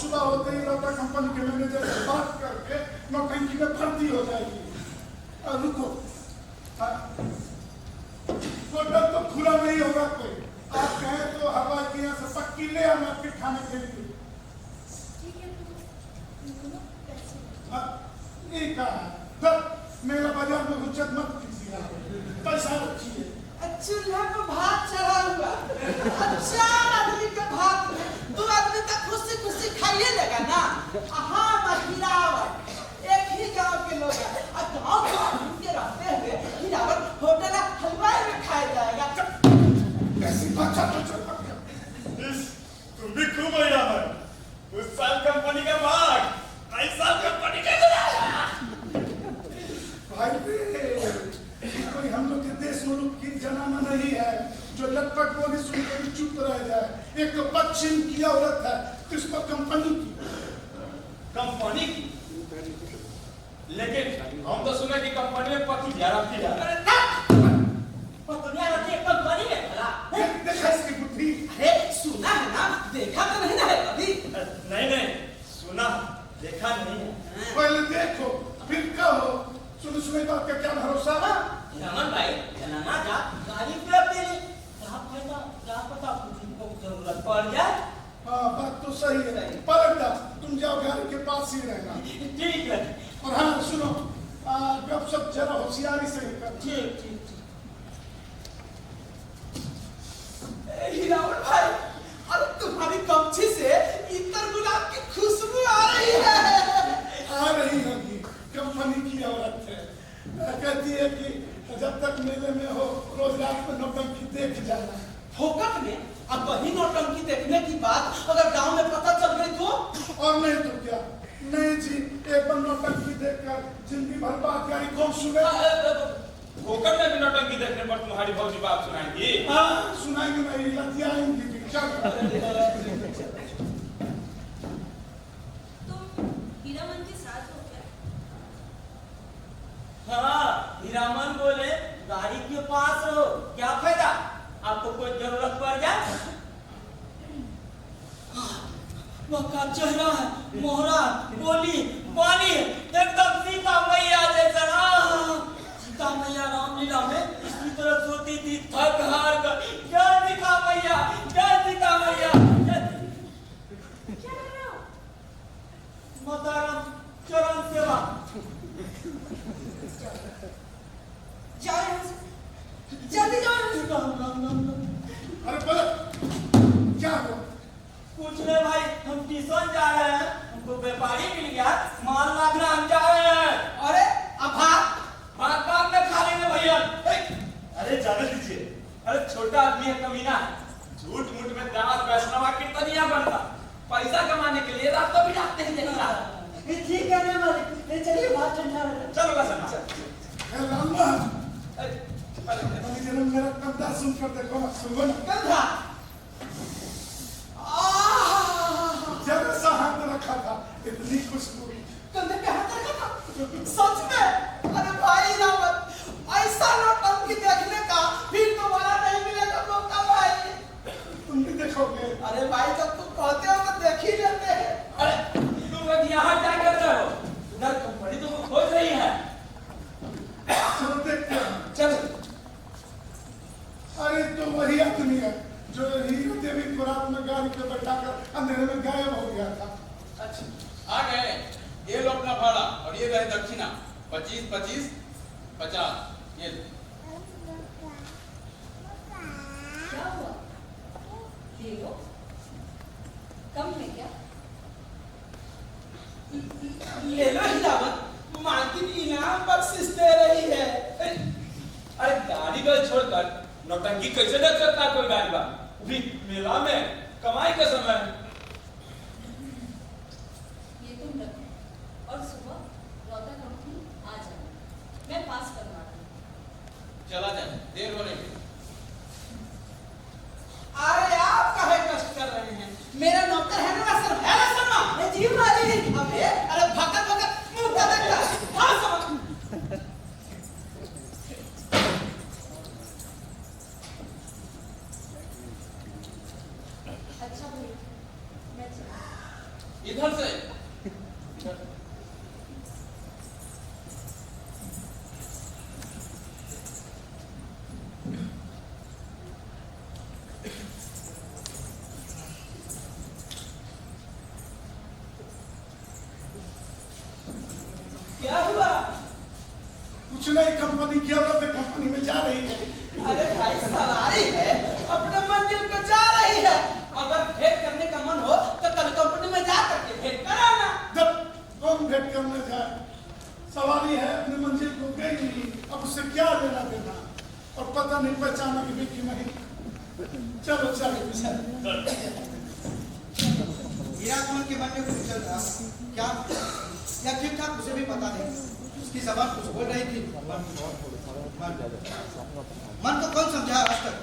सुबह होते ही लौटा कंपनी के मैनेजर से बात करके नौटंकी में भर्ती हो जाएगी। रुको, होटल तो खुला नहीं होगा कोई। आप कहें तो हवा के यहाँ से पक्की ले आना आपके खाने के लिए। ठीक है, दोनों पैसे यही कहा तब मेरा बाजार में हुज्जत मत कीजिए, पैसा रखिए। चूल्हा पर भात चढ़ा हुआ, 4 आदमी के भात में 2 आदमी तक खुशी खुशी खाइए लेगा ना। हाँ महिलावट, एक ही गांव के लोग हैं और गांव के घूम के रहते हुए हिरावत होटल हलवाई में खाया जाएगा। कैसी बात तुम भी खूब बढ़िया है। उस साल कंपनी का भाग, इस साल कंपनी का भाई कोई हम लोग के देश मुल्क की जनाना नहीं है जो लटपट बोली सुनकर भी चुप रह जाए। एक तो पश्चिम की औरत है, इस पर कंपनी की। कंपनी की, लेकिन हम तो सुने कि कंपनी में पति ग्यारह की है। दुनिया रहती है कंपनी में भला। देखा इसकी बुद्धि। अरे सुना है ना, देखा तो नहीं ना है कभी। नहीं सुना देखा नहीं है। पहले देखो फिर कहो। सुने बात का क्या भरोसा है? रमन भाई जनाना जा गाड़ी पे तेरी क्या फायदा, क्या पता कुछ जरूरत पड़ जाए। हाँ बात तो सही है। पलट जा, तुम जाओ गाड़ी के पास ही रहना। ठीक है, और हाँ सुनो, गपशप जरा होशियारी से ही करना। ठीक ठीक हिरावल भाई, अरे तुम्हारी गमछी से इतर गुलाब की खुशबू आ रही है। आ रही होगी, कंपनी की औरत है। कहती है कि जब तक मेले में हो रोज रात में नौटंकी देख जाना। फोकट में अब वही नौटंकी देखने की बात अगर गांव में पता चल गई तो? और नहीं तो क्या। नहीं जी, एक बार नौटंकी देखकर जिंदगी भर बात यारी कौन सुने? होकर में भी नौटंकी देखने पर तुम्हारी भौजी बात सुनाएंगी। हाँ सुनाएंगे नहीं, लतियाएंगी भी। चल तुम हीरामन के साथ हो क्या? हाँ, हीरामन बोले गाड़ी के पास रहो, क्या फायदा आपको कोई जरूरत पड़ जाए। वह का चेहरा है, मोहरा, बोली, पानी एकदम सीता मैया जैसा। सीता मैया रामलीला में इसी तरह सोती थी, थक हार कर जय सीता मैया, जय सीता मैया। क्या कर रहे हो? माता राम चरण सेवा। जाओ यहाँ से, जल्दी जाओ यहाँ से। राम राम राम राम। अरे बोलो क्या हो? कुछ नहीं भाई, हम ट्यूशन जा रहे हैं, हमको व्यापारी मिल गया, माल मांगना हम जा रहे हैं। अरे अब भाग भाग भाग में खा लेंगे भैया। अरे जाने दीजिए। अरे छोटा आदमी है, कमीना है। झूठ मूठ में दांत वैष्णवा कीर्तनिया बनता, पैसा कमाने के लिए रात को भी जाते हैं जैसा। ठीक है ना मालिक, चलिए बात ठंडा हो जाए। चलो बस चल। रामा जन्म मेरा कंधा सुनकर देखो ना, सुनो ना। कंधा जरा सा हाथ रखा था, इतनी खुशबू। कंधे पे हाथ रखा था सच में? अरे भाई रावत, ऐसा नौटंकी देखने का फिर दोबारा नहीं मिलेगा मौका भाई। तुम भी देखोगे। अरे भाई जब तुम कहते हो तो देख ही लेते हैं। अरे तुम लोग यहाँ क्या कर रहे हो? उधर कंपनी तुमको खोज रही है। चलो देखते हैं। चलो। अरे तो वही आदमी है जो हीरो देवी को रात में गाड़ी पे बैठाकर अंधेरे में गायब हो गया था। अच्छा आ गए। ये लो अपना भाड़ा और ये रहे दक्षिणा 25 25 50। ये लो। क्या हुआ? ले लो। कम है क्या? ले लो हिलावत, मालकिन इनाम बख्शिश दे रही है। अरे गाड़ी को छोड़कर नौटंकी कैसे देख सकता है कोई गाड़ी बा? भी मेला में कमाई का समय। ये तुम रखो और सुबह लौटा कंपनी आ जाना, मैं पास करवा दूँ। चला जाए, देर हो रही है। अरे आप काहे कष्ट कर रहे हैं? मेरा नौकर है ना सर, है ना शर्मा? मैं जी मालिक। अबे अरे भगत भगत मुंह का देखता। हाँ समझ। अच्छा भैया, इधर से क्या हुआ? कुछ नहीं, कंपनी की औरत कंपनी में जा रही है। अरे भाई सवारी है, अपने मंजिल को जा रही है। अगर भेंट करने का मन हो तो कल कंपनी में जा करके भेंट कराना। जब कौन भेंट करने जाए, सवारी है अपनी मंजिल को गई नहीं, अब उससे क्या लेना देना, और पता नहीं पहचाना भी कि नहीं। चलो चलो हीरा कमल के मन में कुछ चल रहा क्या क्या ठीक ठाक उसे भी पता नहीं। उसकी जबान कुछ बोल रही थी, मन को कौन समझा आज तक।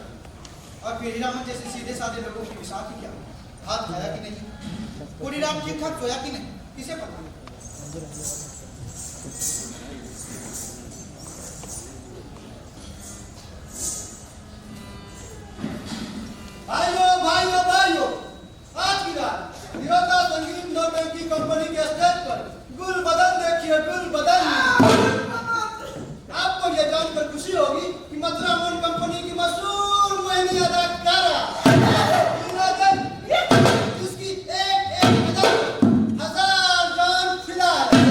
और फिर हीरामन जैसे सीधे साधे लोगों की विसाख ही क्या, हाथ खाया कि नहीं, पूरी रात ठीक ठाक सोया कि नहीं, किसे पता। भाइयों भाइयों भाइयों, आज की रात निरोधा संगीत नौटंकी कंपनी के स्टेज पर गुल बदन देखिए, गुल बदन। आपको यह जानकर खुशी होगी कि मथुरा मोहन कंपनी की मशहूर मोहिनी अदाकारा जिसकी एक बदन 1000 जान फिदा है,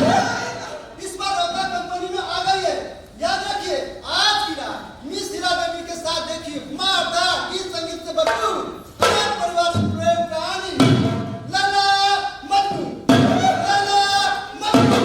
इस बार रोका कंपनी में आ गई है। याद रखिए, आज की रात मिस हीरा देवी के साथ देखिए मारदार गीत संगीत से भरपूर पारिवारिक प्रेम कहानी लला मन्नू, लला मन्नू।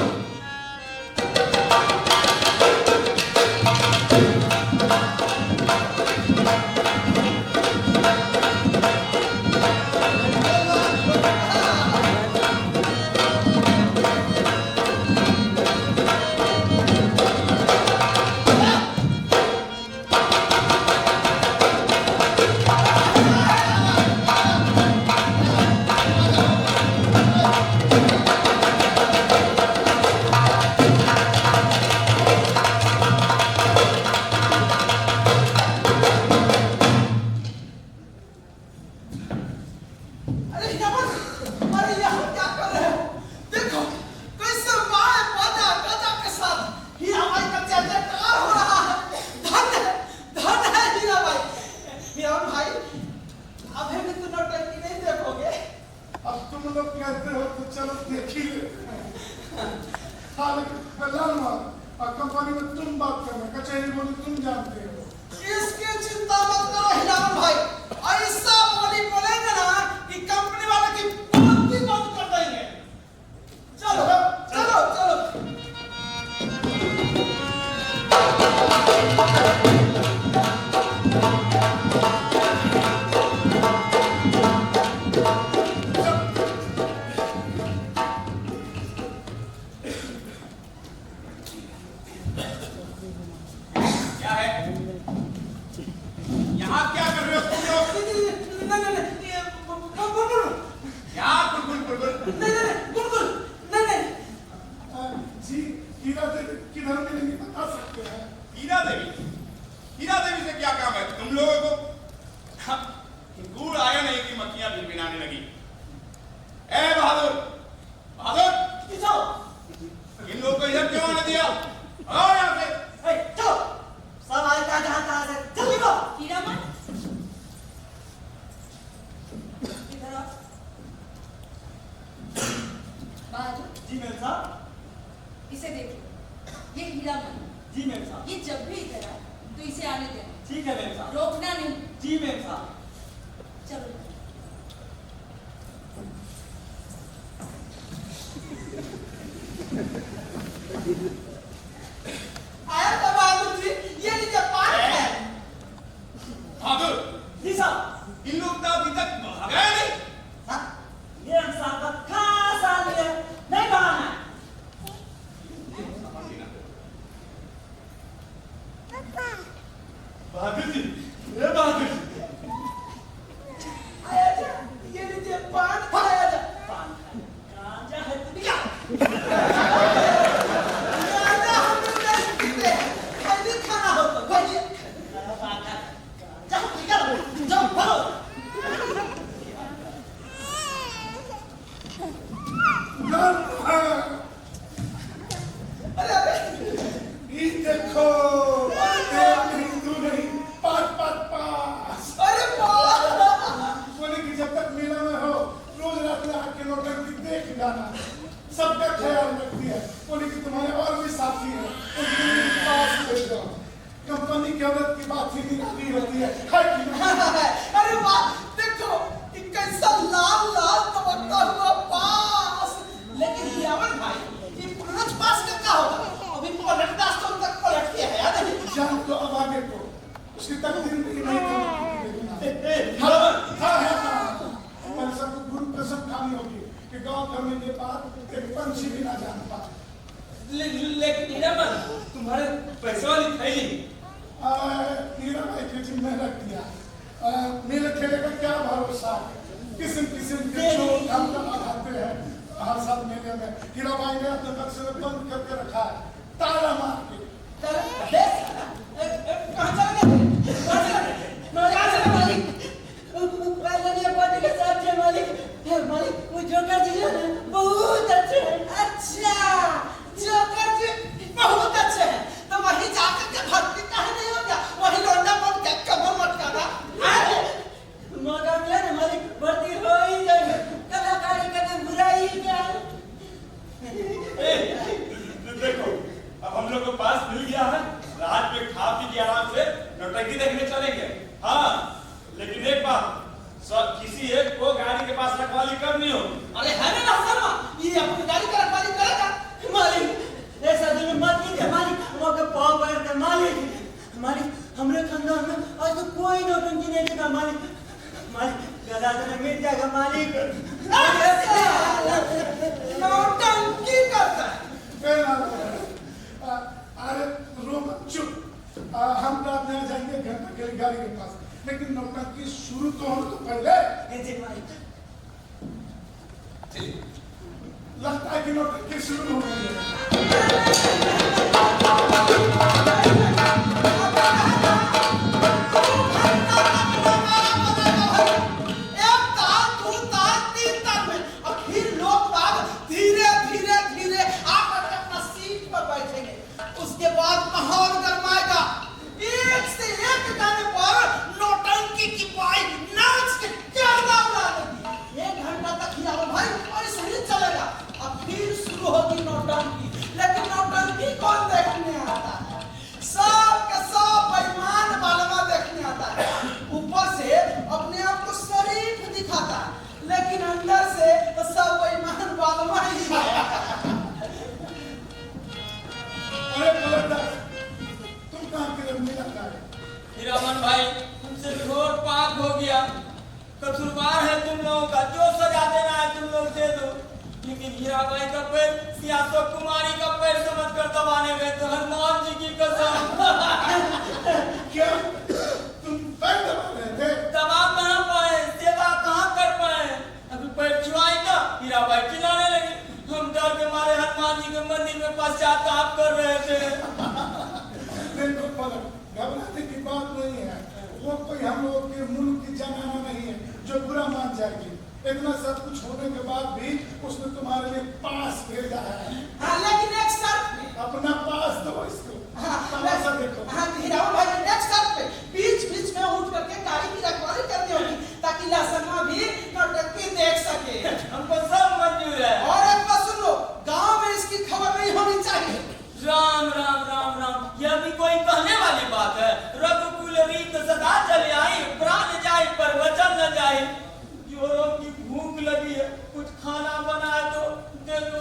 अरे यमन, अरे यहाँ क्या कर रहे हो? देखो कैसे माए बाजा गाजा के साथ हीरा भाई का जयकार हो रहा है। धन है हीरा भाई। हीरा भाई, अभी भी तुम नौटंकी नहीं देखोगे? अब तुम लोग कहते हो तो चलो देख ही लेते हैं। हाँ, लेकिन प्रधान और कंपनी में तुम बात करना, कचहरी बोली तुम जानते हो। इसकी चिंता मत करो हीरामन भाई, ऐसा बोली बोलेंगे ना कि कंपनी वाले की पूर्ति बंद कर देंगे। चलो चलो चलो। क्या है? यहाँ क्या कर रहे हो तुम लोग? नहीं, ये बुलबुल। क्या बुलबुल बुलबुल? नहीं। जी, हीरा देवी किधर मिलेंगी बता सकते हैं? हीरा देवी? हीरा देवी से क्या काम है तुम लोगों को? हाँ, गुड़ आया नहीं कि मक्खियां भिनभिनाने लगी। ए बहादुर, बहादुर, इन लोगों को इधर क्यों आने दिया? आओ यहाँ से। चलो सब आए कहाँ से जल्दी करो। हीरामन इधर आओ। बहादुर, जी मेम साहब। इसे देखिए, ये हीरामन। जी मेम साहब। ये जब भी इधर आए तो इसे आने देना, ठीक है मेम साहब। रोकना नहीं। जी मेम साहब। चलो आया तो बहादुर जी, ये लीजिए पान है। बहादुर, जी साहब। इन लोग तो अभी तक भाग गए नहीं। मेम साहब का खास आदमी है, नहीं बहाना है। बहादुर जी, ए बहादुर जी, आया जा, ये लीजिए पान खाया जा। गांजा है दुनिया। हीरा अरे अरे ये देखो, एक नहीं, दो नहीं, पाँच। अरे वाह बोले कि जब तक मेला में हो रोज रात में आके नौटंकी देख जाना, सबका ख्याल रखती है। बोले कि तुम्हारे और भी साथी हैं, उनके पास ले जाओ। कंपनी की औरत की बात ही निराली होती है कि नहीं? अरे वाह देखो कि कैसा लाल लाल चमकता हुआ पास। लेकिन हीरामन भाई ये पुनः पास का क्या होगा? अभी पलट दास तो तक पलट के है यार। जान तो अब आगे को उसकी तकदीर में ही नहीं थी। पर सबको गुरु कसम खानी होगी कि गांव करने के बाद एक पंछी भी ना जान पाए। लेकिन हीरामन तुम्हारे पैसे वाली थैली हीरा भाई की जिम्मे रख दिया। मेरे खेले का क्या भरोसा है? किस्म किस्म के चोर हम आते हैं हर साल मेले में। हीरा भाई ने अपने बक्से में बंद करके रखा है, ताला मार के। कहाँ चल गए? मालिक पार्टी के साथ थे मालिक वो जोकर जी है ना बहुत अच्छे हैं। अच्छा जोकर जी बहुत अच्छे हैं तो वहीं जाकर के भर्ती काहे नहीं हो गया? वहीं लौंडा बन के कमर मटकाना मौका मिला ना मालिक भर्ती हो ही जाएगा। कलाकारी करने बुराई क्या है? देखो अब हम लोग को पास मिल गया है, रात में खा पी के आराम से नौटंकी देखने चलेंगे। हाँ लेकिन एक बात, किसी एक को गाड़ी के पास रखवाली करनी हो। अरे है ना शर्मा ये अपनी गाड़ी का रखवाली करेगा मालिक। ऐसा दिन मत कीजिए मालिक, हम आपके पाँव पकड़ कर मालिक हमरे खानदान में आज तो कोई नौटंकी नहीं देखा मालिक गदाधर मिल जाएगा मालिक। नौटंकी करता है। अरे रोम चुप, हम रात में जाएंगे घंटा के गाड़ी के पास, लेकिन नौटंकी शुरू तो हो तो पहले जी मालिक लगता है कि नौटंकी शुरू हो गई है। उसके बाद माहौल गरमाएगा। एक से एक गाने पर नौटंकी की बाई नाच के गर्दा उड़ा देगी। 1 घंटा तक हीरामन भाई और ऐसे ही चलेगा। अब फिर शुरू होगी नौटंकी। लेकिन नौटंकी कौन देखने आता है? सब के सब बेईमान बालवा देखने आता है। ऊपर से अपने आप को शरीफ दिखाता है, लेकिन अंदर से तो सब बेईमान बालवा ही है। अरे पलटदार, तुम कहाँ के लिए मिला था? हीरामन भाई तुमसे घोर पाप हो गया। कसूरवार है तुम लोगों का, जो सजा देना है तुम लोग दे दो। लेकिन हीरा भाई का पैर सियासत कुमारी का पैर समझ कर दबाने गए तो हनुमान जी की कसम। क्या तुम पैर दबा रहे थे? दबा कहाँ पाए, सेवा कहाँ कर पाए? अभी पैर छुआई का हीरा भाई चिल्लाने लगे। हम डर के मारे हनुमान जी के मंदिर में पश्चाताप कर रहे थे। देखो पलट, घबराने की बात नहीं है। वो कोई हम लोग के मुल्क की जनाना नहीं है जो बुरा मान जाएगी। इतना सब कुछ होने के बाद भी उसने तुम्हारे लिए पास भेजा है। हाँ, लेकिन एक शर्त। अपना पास दो इसको। तमाशा देखो। हाँ, हीरामन भाई ने नेक्स्ट शर्त पे बीच-बीच में उठ करके गाड़ी की रखवाली करनी होगी ताकि लाशनमा भी नौटंकी देख सके। हमको सब मंजूर है। और एक बात सुन लो, गांव में इसकी खबर नहीं होनी चाहिए। राम राम राम राम, यह भी कोई कहने वाली बात है? रघुकुल रीत सदा चले आई, प्राण जाए पर वचन न जाए। जोरों की भूख लगी है, कुछ खाना बनाए तो दे दो।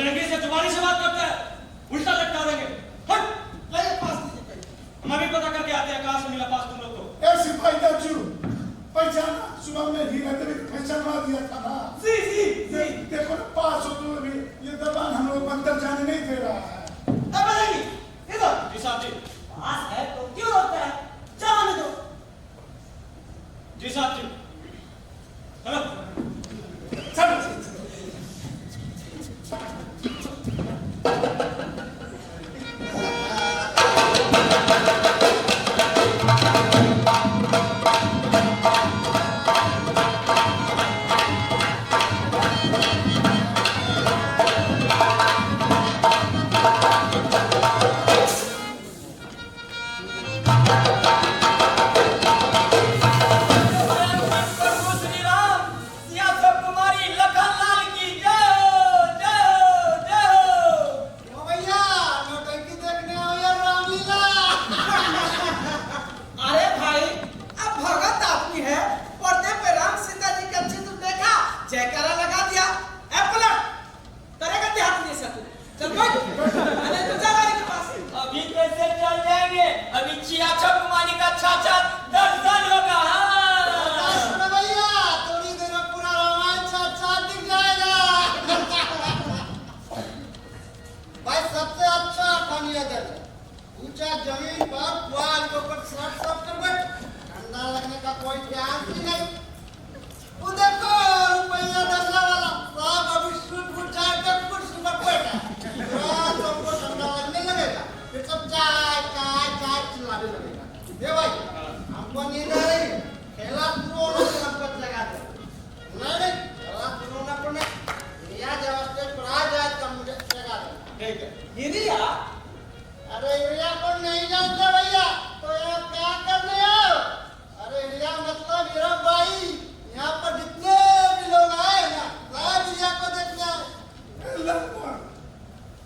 बजरंगी से जुबानी से बात करता है, उल्टा लटका देंगे। हट, लाइए पास दीजिए। हम अभी पता करके आते हैं कहाँ से मिला पास तुम लोग को। ए सिपाही दाजू, पहचाना, सुबह में हीरा देवी को पहचानवा दिया था ना। जी। देखो ना, पास हो तो भी ये दबान हम लोग अंदर जाने नहीं दे रहा है। अब बजरंगी, इधर। जी साहब जी। पास है तो क्यों रोकता है? जाने दो। जी साहब जी। चलो। चलो।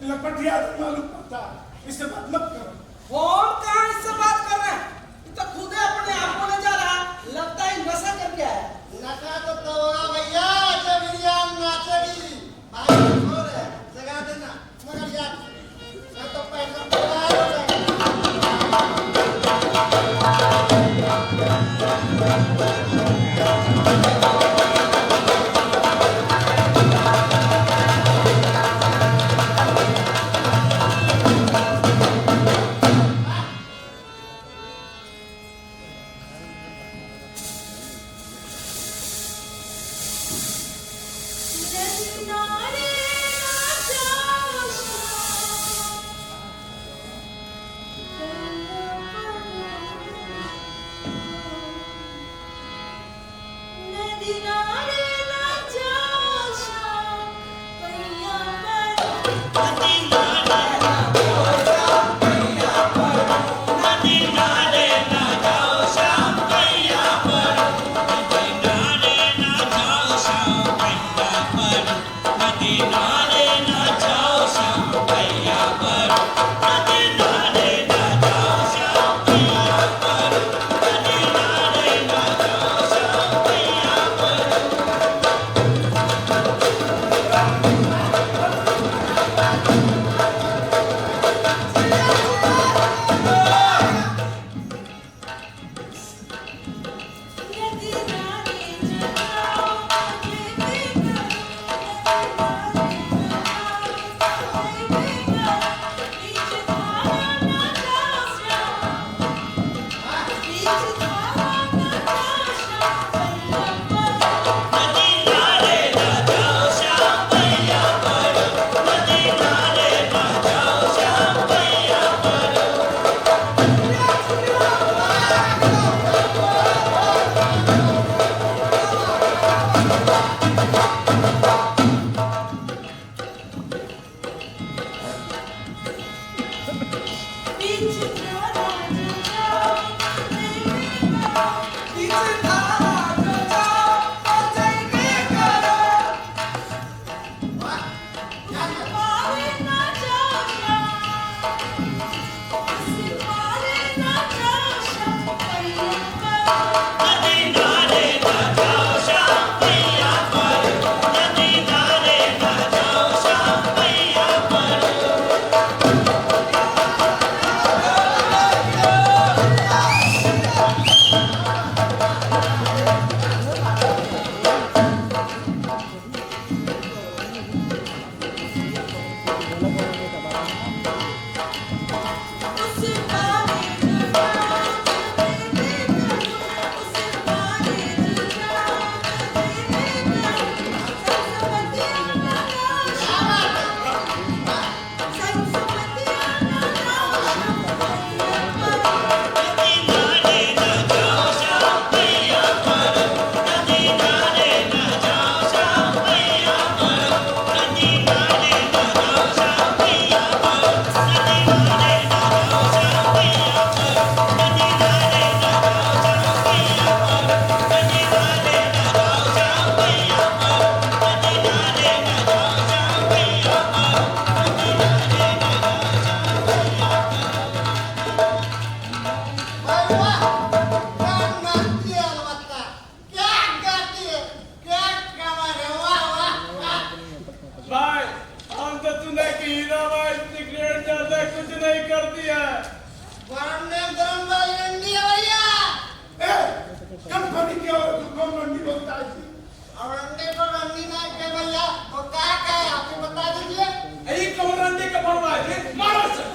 लपटिया तो मालूम पड़ता, इससे बात मत करो। कौन कहाँ इससे बात कर रहे हैं? ये तो खुद ही अपने आप को ले जा रहा है। लगता है नशा करके आया है। नशा तो होगा भैया, जब रियान नाचेगी भाई छोड़ है, जगा देना। मगर यार मैं तो पैसा तैयार हो जाएगा। वरने गरम वाली रंडी है भैया। ए कंपनी की और कौन रंडी बोलता है जी? और रंडी को रंडी ना के भैया वो क्या है आपको बता दीजिए। यही कौन रंडी का बनवा है? मारो से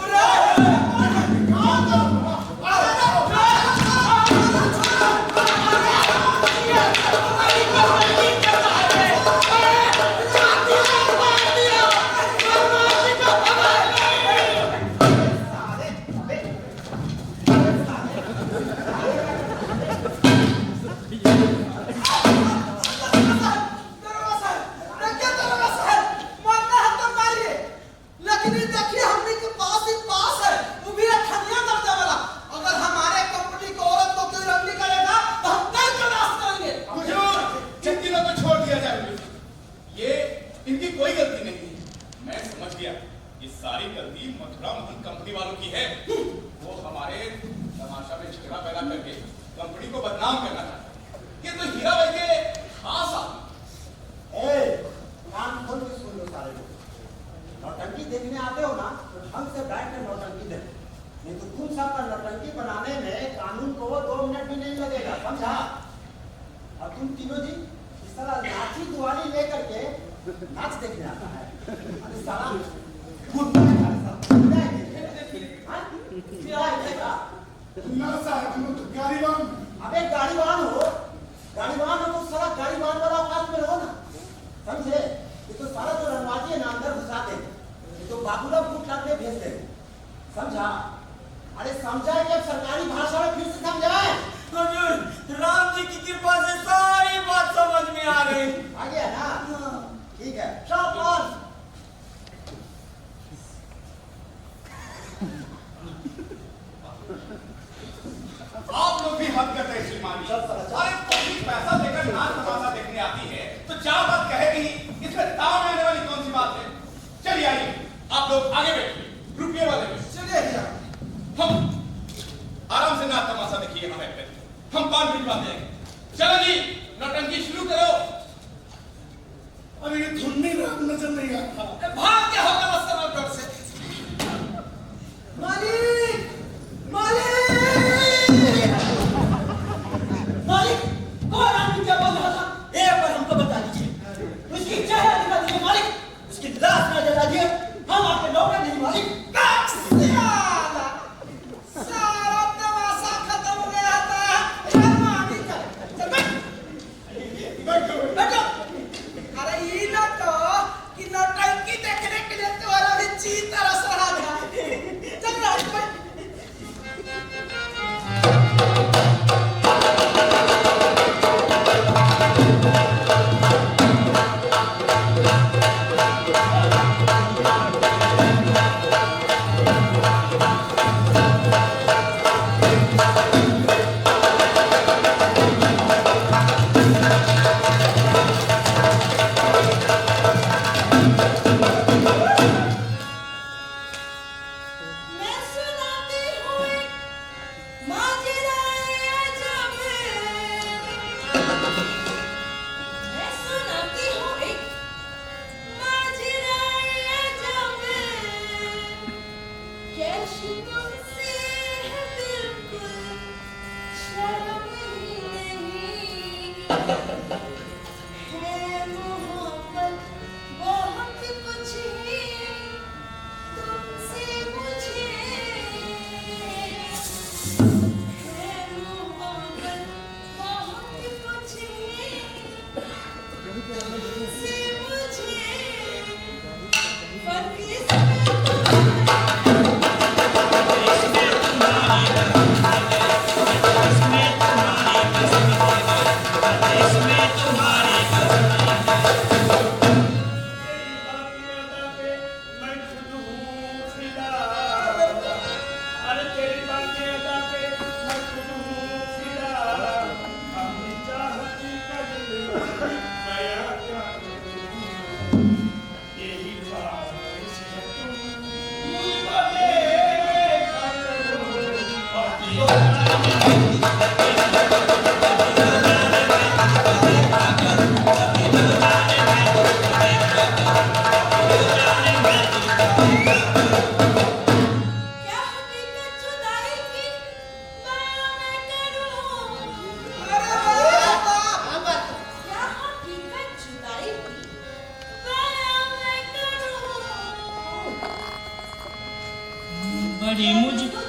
बड़ी मुझ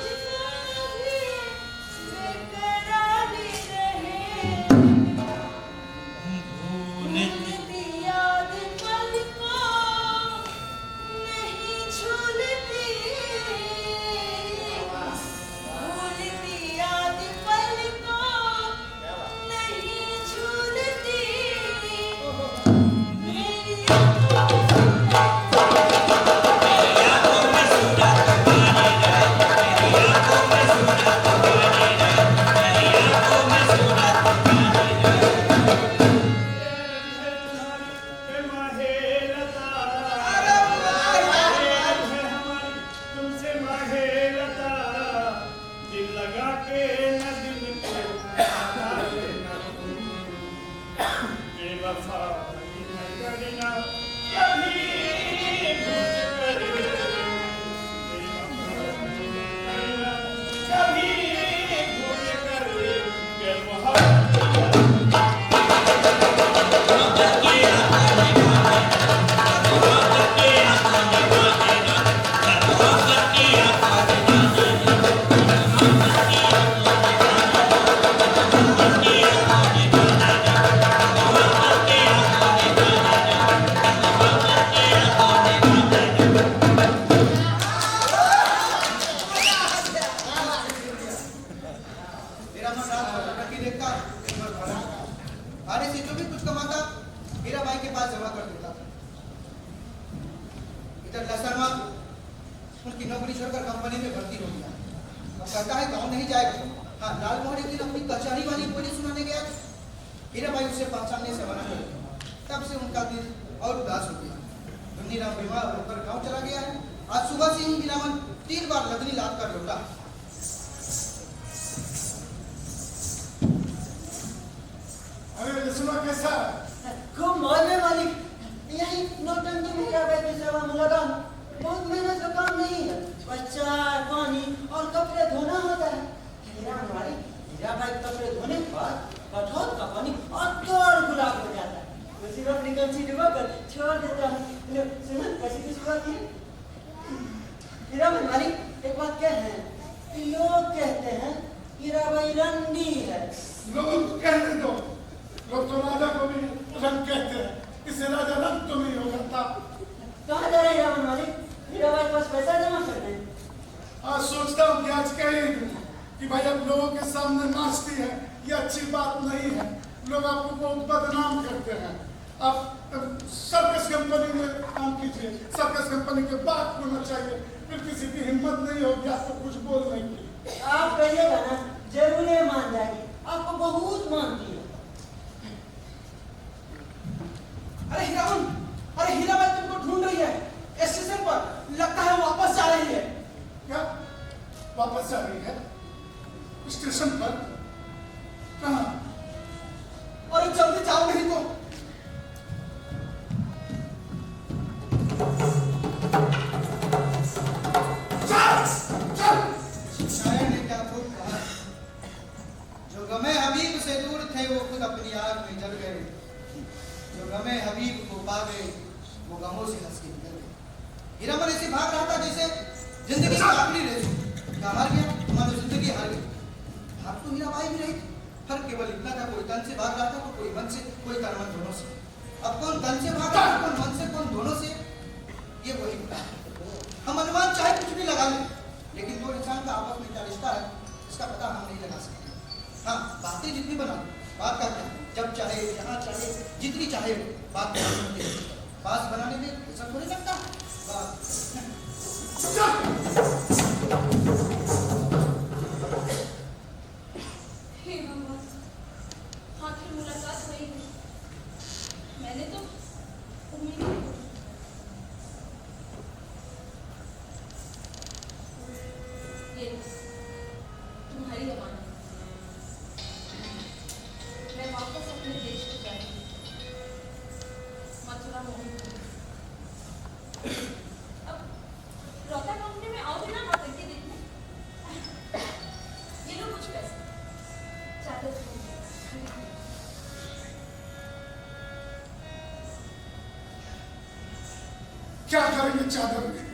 क्या करेंगे चादर में?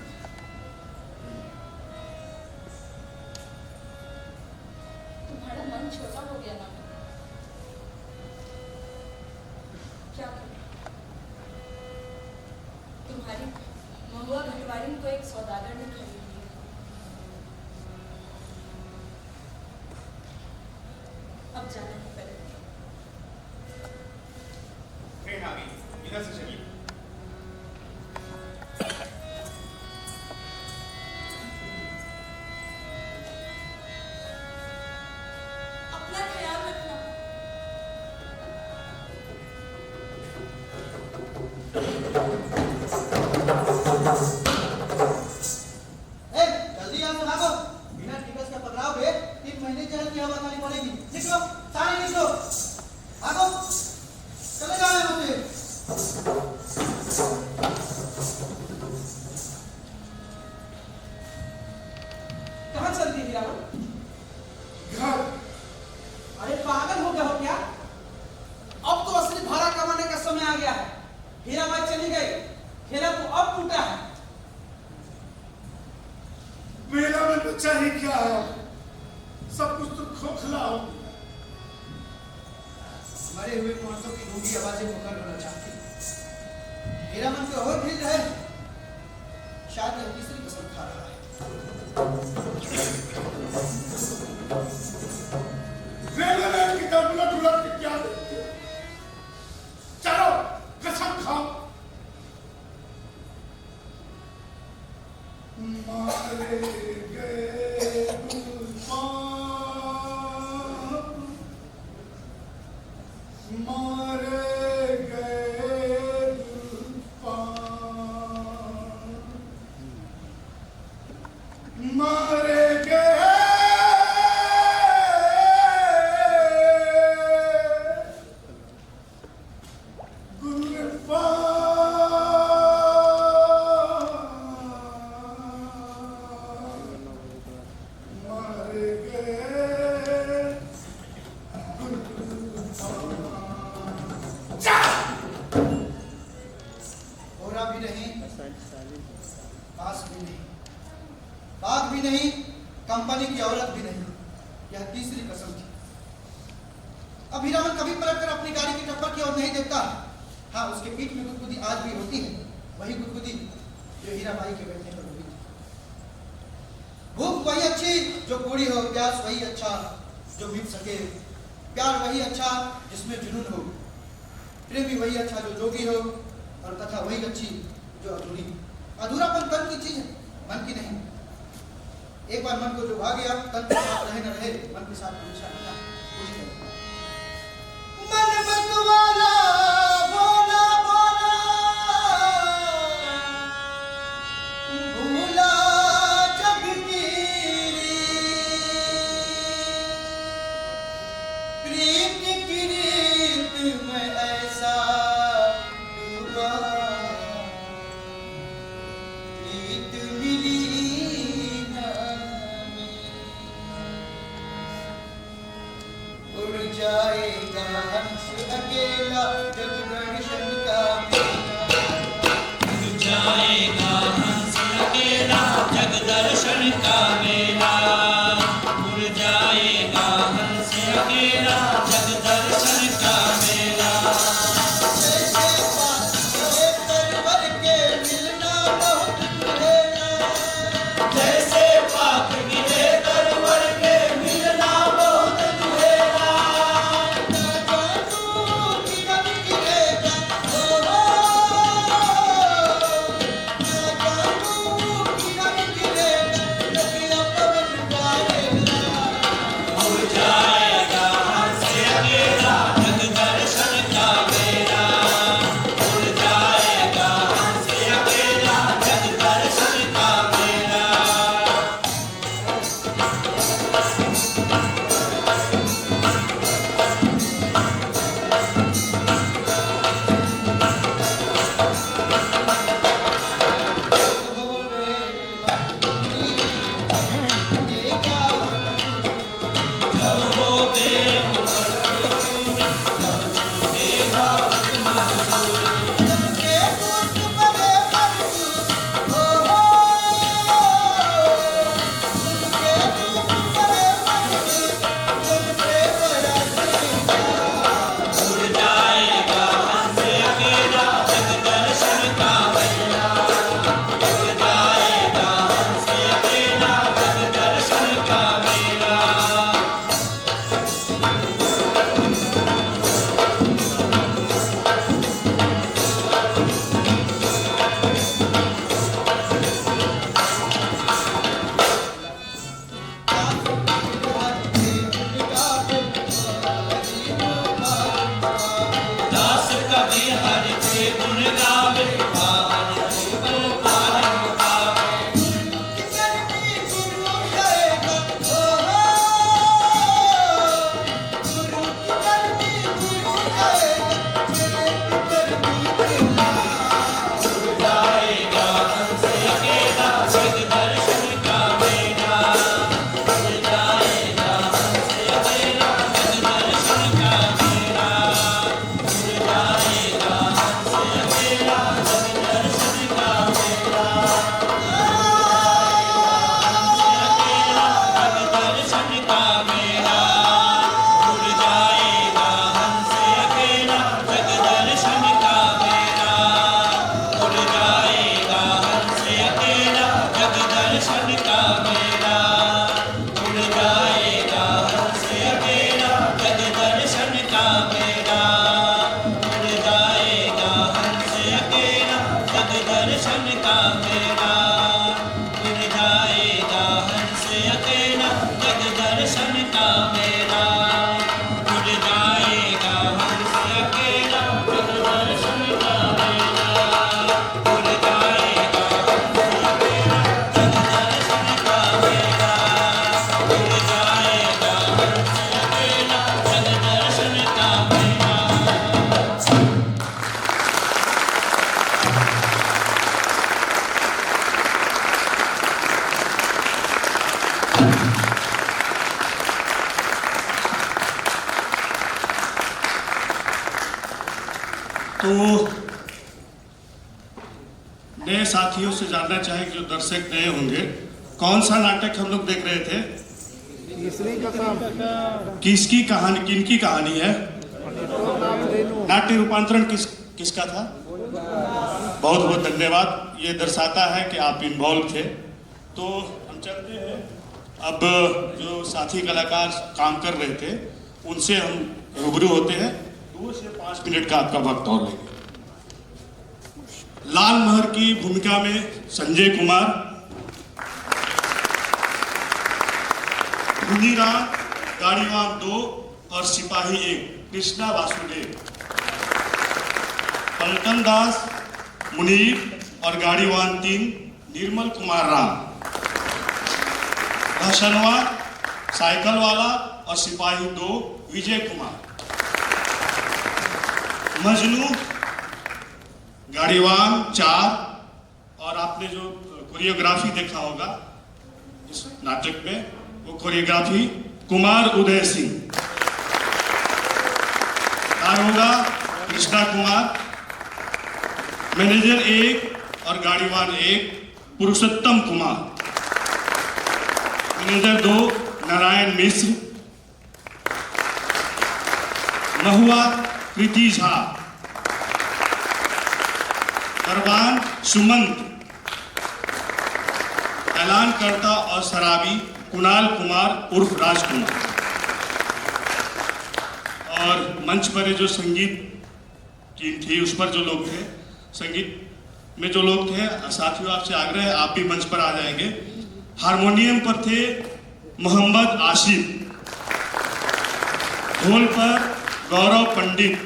तुम्हारी महुआ घटवारिन को एक सौदागर ने खरीद लिया। अब जाना ही पड़ेगा। ट्रेन आ गई, इधर से चलिए। अपना ख्याल रखना। ए, जल्दी यहाँ से भागो। बिना टिकट के पकड़ाओगे 3 महीने जेल की हवा खानी पड़ेगी। निकलो, सारे निकलो। भागो, चले जाओ यहाँ से। कहाँ चलती है हीरामन? घर अरे पागल हो गए हो क्या? अब तो असली भाड़ा कमाने का समय आ गया है। हीराबाई चली गई, खेला तो अब टूटा है। मेला में बच्चा ही क्या है, सब कुछ तो खोखला हो गया। मरे हुए औरतों की गूंगी आवाजें मुकर होना चाहती। हीरामन के और भीड़ है, शायद यह तीसरी कसम खा रहा है। रेलवे लाइन की तरफ उलट उलट के क्या देखते हो? चलो कसम खाओ। मारे गए मारे गए मारे गए मारे गए घोड़ा भी नहीं, बास भी नहीं, बाघ भी नहीं, कंपनी की औरत भी नहीं। यह तीसरी कसम थी। अब हीरामन कभी पलटकर अपनी गाड़ी की टक्कर की ओर नहीं देखता। हाँ, उसके पीठ में गुदगुदी आज भी होती है, वही गुदगुदी जो हीराबाई के बैठने पर हुई थी। भूख वही अच्छी जो पूरी हो, प्यास वही अच्छा जो मिट सके, प्यार वही अच्छा जिसमें जुनून हो, प्रेमी वही अच्छा जो जोगी हो, और कथा वही अच्छी जो अधूरी। अधूरापन तन की चीज है, मन की नहीं। एक बार मन को जो भा गया, तन के साथ रहे न रहे, मन के साथ हमेशा रहना पूरी है। मन मतवाला बोला बोला, भूला जग की प्रीत की रीत में ऐसा डूबा, प्रीत मिली न उड़ जाएगा हंस अकेला जग दर्शन का उड़ जाएगा हंस अकेला जग दर्शन का मेला, उड़ जाएगा हंस अकेला जग दर्शन का मेला। जैसे पासे तरवर के मिलना बहुत दुहेला, जैसे पाक गिरे तरवर के मिलना बहुत दुहेला, ना जानू किधर गिरे नए साथियों से जानना चाहे जो दर्शक नए होंगे, कौन सा नाटक हम लोग देख रहे थे? किसकी कहानी, किनकी कहानी है? नाट्य रूपांतरण किसका था? बहुत बहुत धन्यवाद। ये दर्शाता है कि आप इन्वॉल्व थे। तो हम चलते हैं, अब जो साथी कलाकार काम कर रहे थे उनसे हम रूबरू होते हैं। 2 से 5 मिनट का आपका वक्त और लेंगे। लाल महर की भूमिका में संजय कुमार, मुनीराम गाड़ीवान 2 और सिपाही 1 कृष्णा वासुदेव, पलटन दास, मुनीर और गाड़ीवान 3 निर्मल कुमार राम, भाषणवा साइकिल वाला और सिपाही 2 विजय कुमार, मजनू गाड़ीवान 4 और आपने जो कोरियोग्राफी देखा होगा इस नाटक में, वो कोरियोग्राफी कुमार उदय सिंह, दारोगा कृष्णा कुमार, मैनेजर 1 और गाड़ीवान 1 पुरुषोत्तम कुमार, मैनेजर 2 नारायण मिश्र, महुआ कृति झा, परवान सुमंत, ऐलानकर्ता और शराबी कुणाल कुमार उर्फ राजकुमार। और मंच पर जो संगीत टीम थी उस पर जो लोग थे, संगीत में जो लोग थे, साथियों आपसे आग्रह है आप भी मंच पर आ जाएंगे। हारमोनियम पर थे मोहम्मद आसिफ, ढोल पर गौरव पंडित,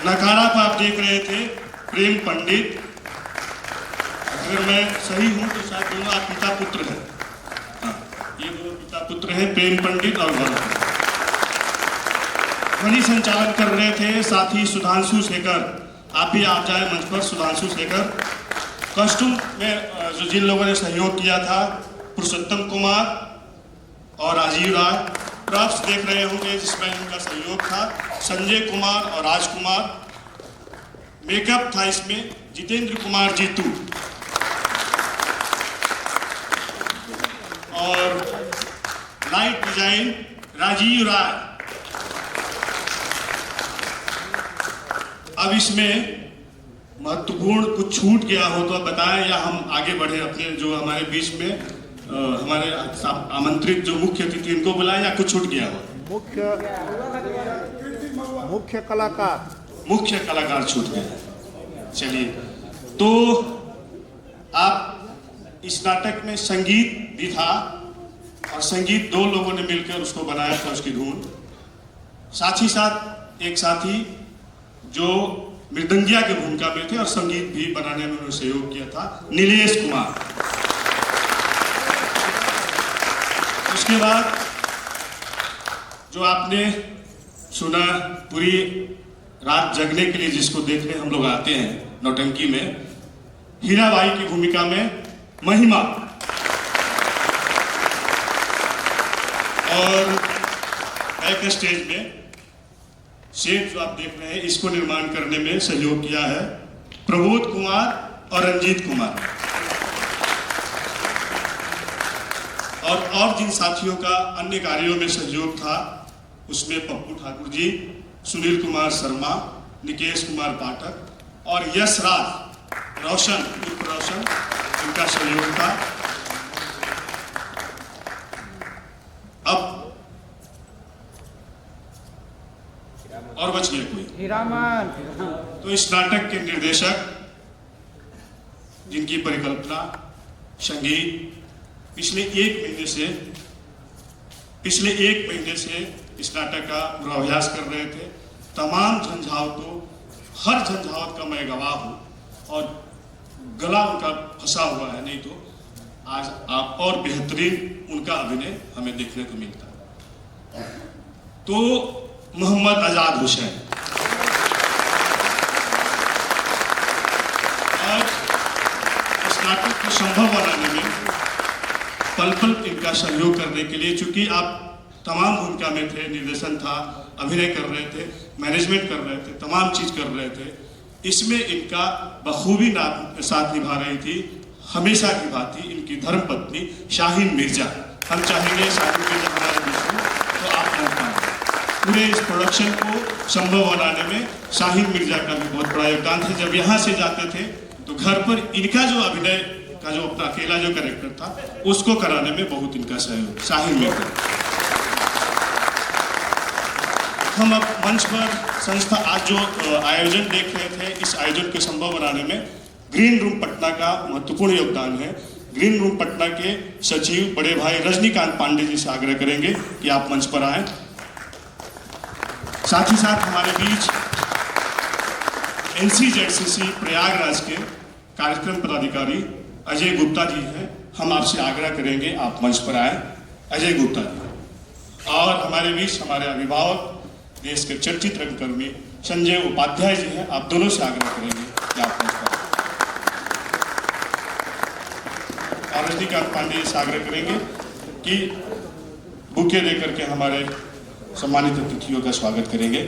नकारा पर आप देख रहे थे प्रेम पंडित। अगर मैं सही हूं तो शायद दोनों आप पिता पुत्र हैं। हाँ, ये दोनों पिता पुत्र हैं, प्रेम पंडित और गौरव पंडित। वही संचालन कर रहे थे साथी सुधांशु शेखर। आप भी आप जाए मंच पर। सुधांशु शेखर कॉस्ट्यूम में जो जिन लोगों ने सहयोग किया था, पुरुषोत्तम कुमार और राजीव राय। प्रॉप्स देख रहे होंगे जिसमें उनका सहयोग था संजय कुमार और राजकुमार। मेकअप था इसमें जितेंद्र कुमार जीतू और लाइट डिजाइन राजीव राय। अब इसमें महत्वपूर्ण कुछ छूट गया हो तो बताएं या हम आगे बढ़े अपने जो हमारे बीच में हमारे आमंत्रित जो मुख्य अतिथि इनको बुलाएं या कुछ छूट गया हो? मुख्य कलाकार छूट गए। चलिए, तो आप इस नाटक में संगीत भी था और संगीत 2 लोगों ने मिलकर उसको बनाया था, उसकी धुन। साथ ही साथ एक साथी जो मृदंगिया की भूमिका में थे और संगीत भी बनाने में उन्होंने सहयोग किया था, नीलेश कुमार। उसके बाद जो आपने सुना, पूरी रात जगने के लिए जिसको देखने हम लोग आते हैं नौटंकी में, हीराबाई की भूमिका में महिमा। और बैक स्टेज में सेट जो आप देख रहे हैं, इसको निर्माण करने में सहयोग किया है प्रबोध कुमार और रंजीत कुमार। और जिन साथियों का अन्य कार्यों में सहयोग था उसमें पप्पू ठाकुर जी, सुनील कुमार शर्मा, निकेश कुमार पाठक और यश राज रोशन उर्फ रोशन, इनका सहयोग था। अब और बच गया कोई? तो इस नाटक के निर्देशक जिनकी परिकल्पना, संगीत पिछले एक महीने से इस नाटक का पूर्वाभ्यास कर रहे थे। तमाम झंझावतों, हर झंझावत का मैं गवाह हूँ और गला उनका फंसा हुआ है, नहीं तो आज आप और बेहतरीन उनका अभिनय हमें देखने को मिलता है। तो मोहम्मद आजाद हुसैन और इस नाटक को संभव बनाने में पल पल इनका सहयोग करने के लिए, चूंकि आप तमाम भूमिका में थे, निर्देशन था, अभिनय कर रहे थे, मैनेजमेंट कर रहे थे, तमाम चीज कर रहे थे, इसमें इनका बखूबी साथ निभा रही थी हमेशा की बात थी इनकी धर्मपत्नी शाहीन मिर्जा। हम चाहेंगे शाहीन मिर्जा हमारे बीच में, तो आप लोग पाएंगे। पूरे इस प्रोडक्शन को संभव बनाने में शाहीन मिर्जा का भी बहुत बड़ा योगदान था। जब यहाँ से जाते थे तो घर पर इनका जो अभिनय का जो अपना अकेला जो कैरेक्टर था उसको कराने में बहुत इनका सहयोग शाहीन मिर्जा। हम अब मंच पर संस्था आज जो आयोजन देख रहे थे, इस आयोजन को संभव बनाने में ग्रीन रूम पटना का महत्वपूर्ण योगदान है। ग्रीन रूम पटना के सचिव बड़े भाई रजनीकांत पांडे जी से आग्रह करेंगे कि आप मंच पर आएं। साथ ही साथ हमारे बीच NCZCC प्रयागराज के कार्यक्रम पदाधिकारी अजय गुप्ता जी हैं। हम आपसे आग्रह करेंगे आप मंच पर आए, अजय गुप्ता जी। और हमारे बीच हमारे अभिभावक देश के चर्चित रंगकर्मी संजय उपाध्याय जी हैं। आप दोनों से आग्रह करेंगे कि आप मंच पर आए। और रजनीकांत पांडे जी से आग्रह करेंगे कि बुके देकर के हमारे सम्मानित अतिथियों का स्वागत करेंगे।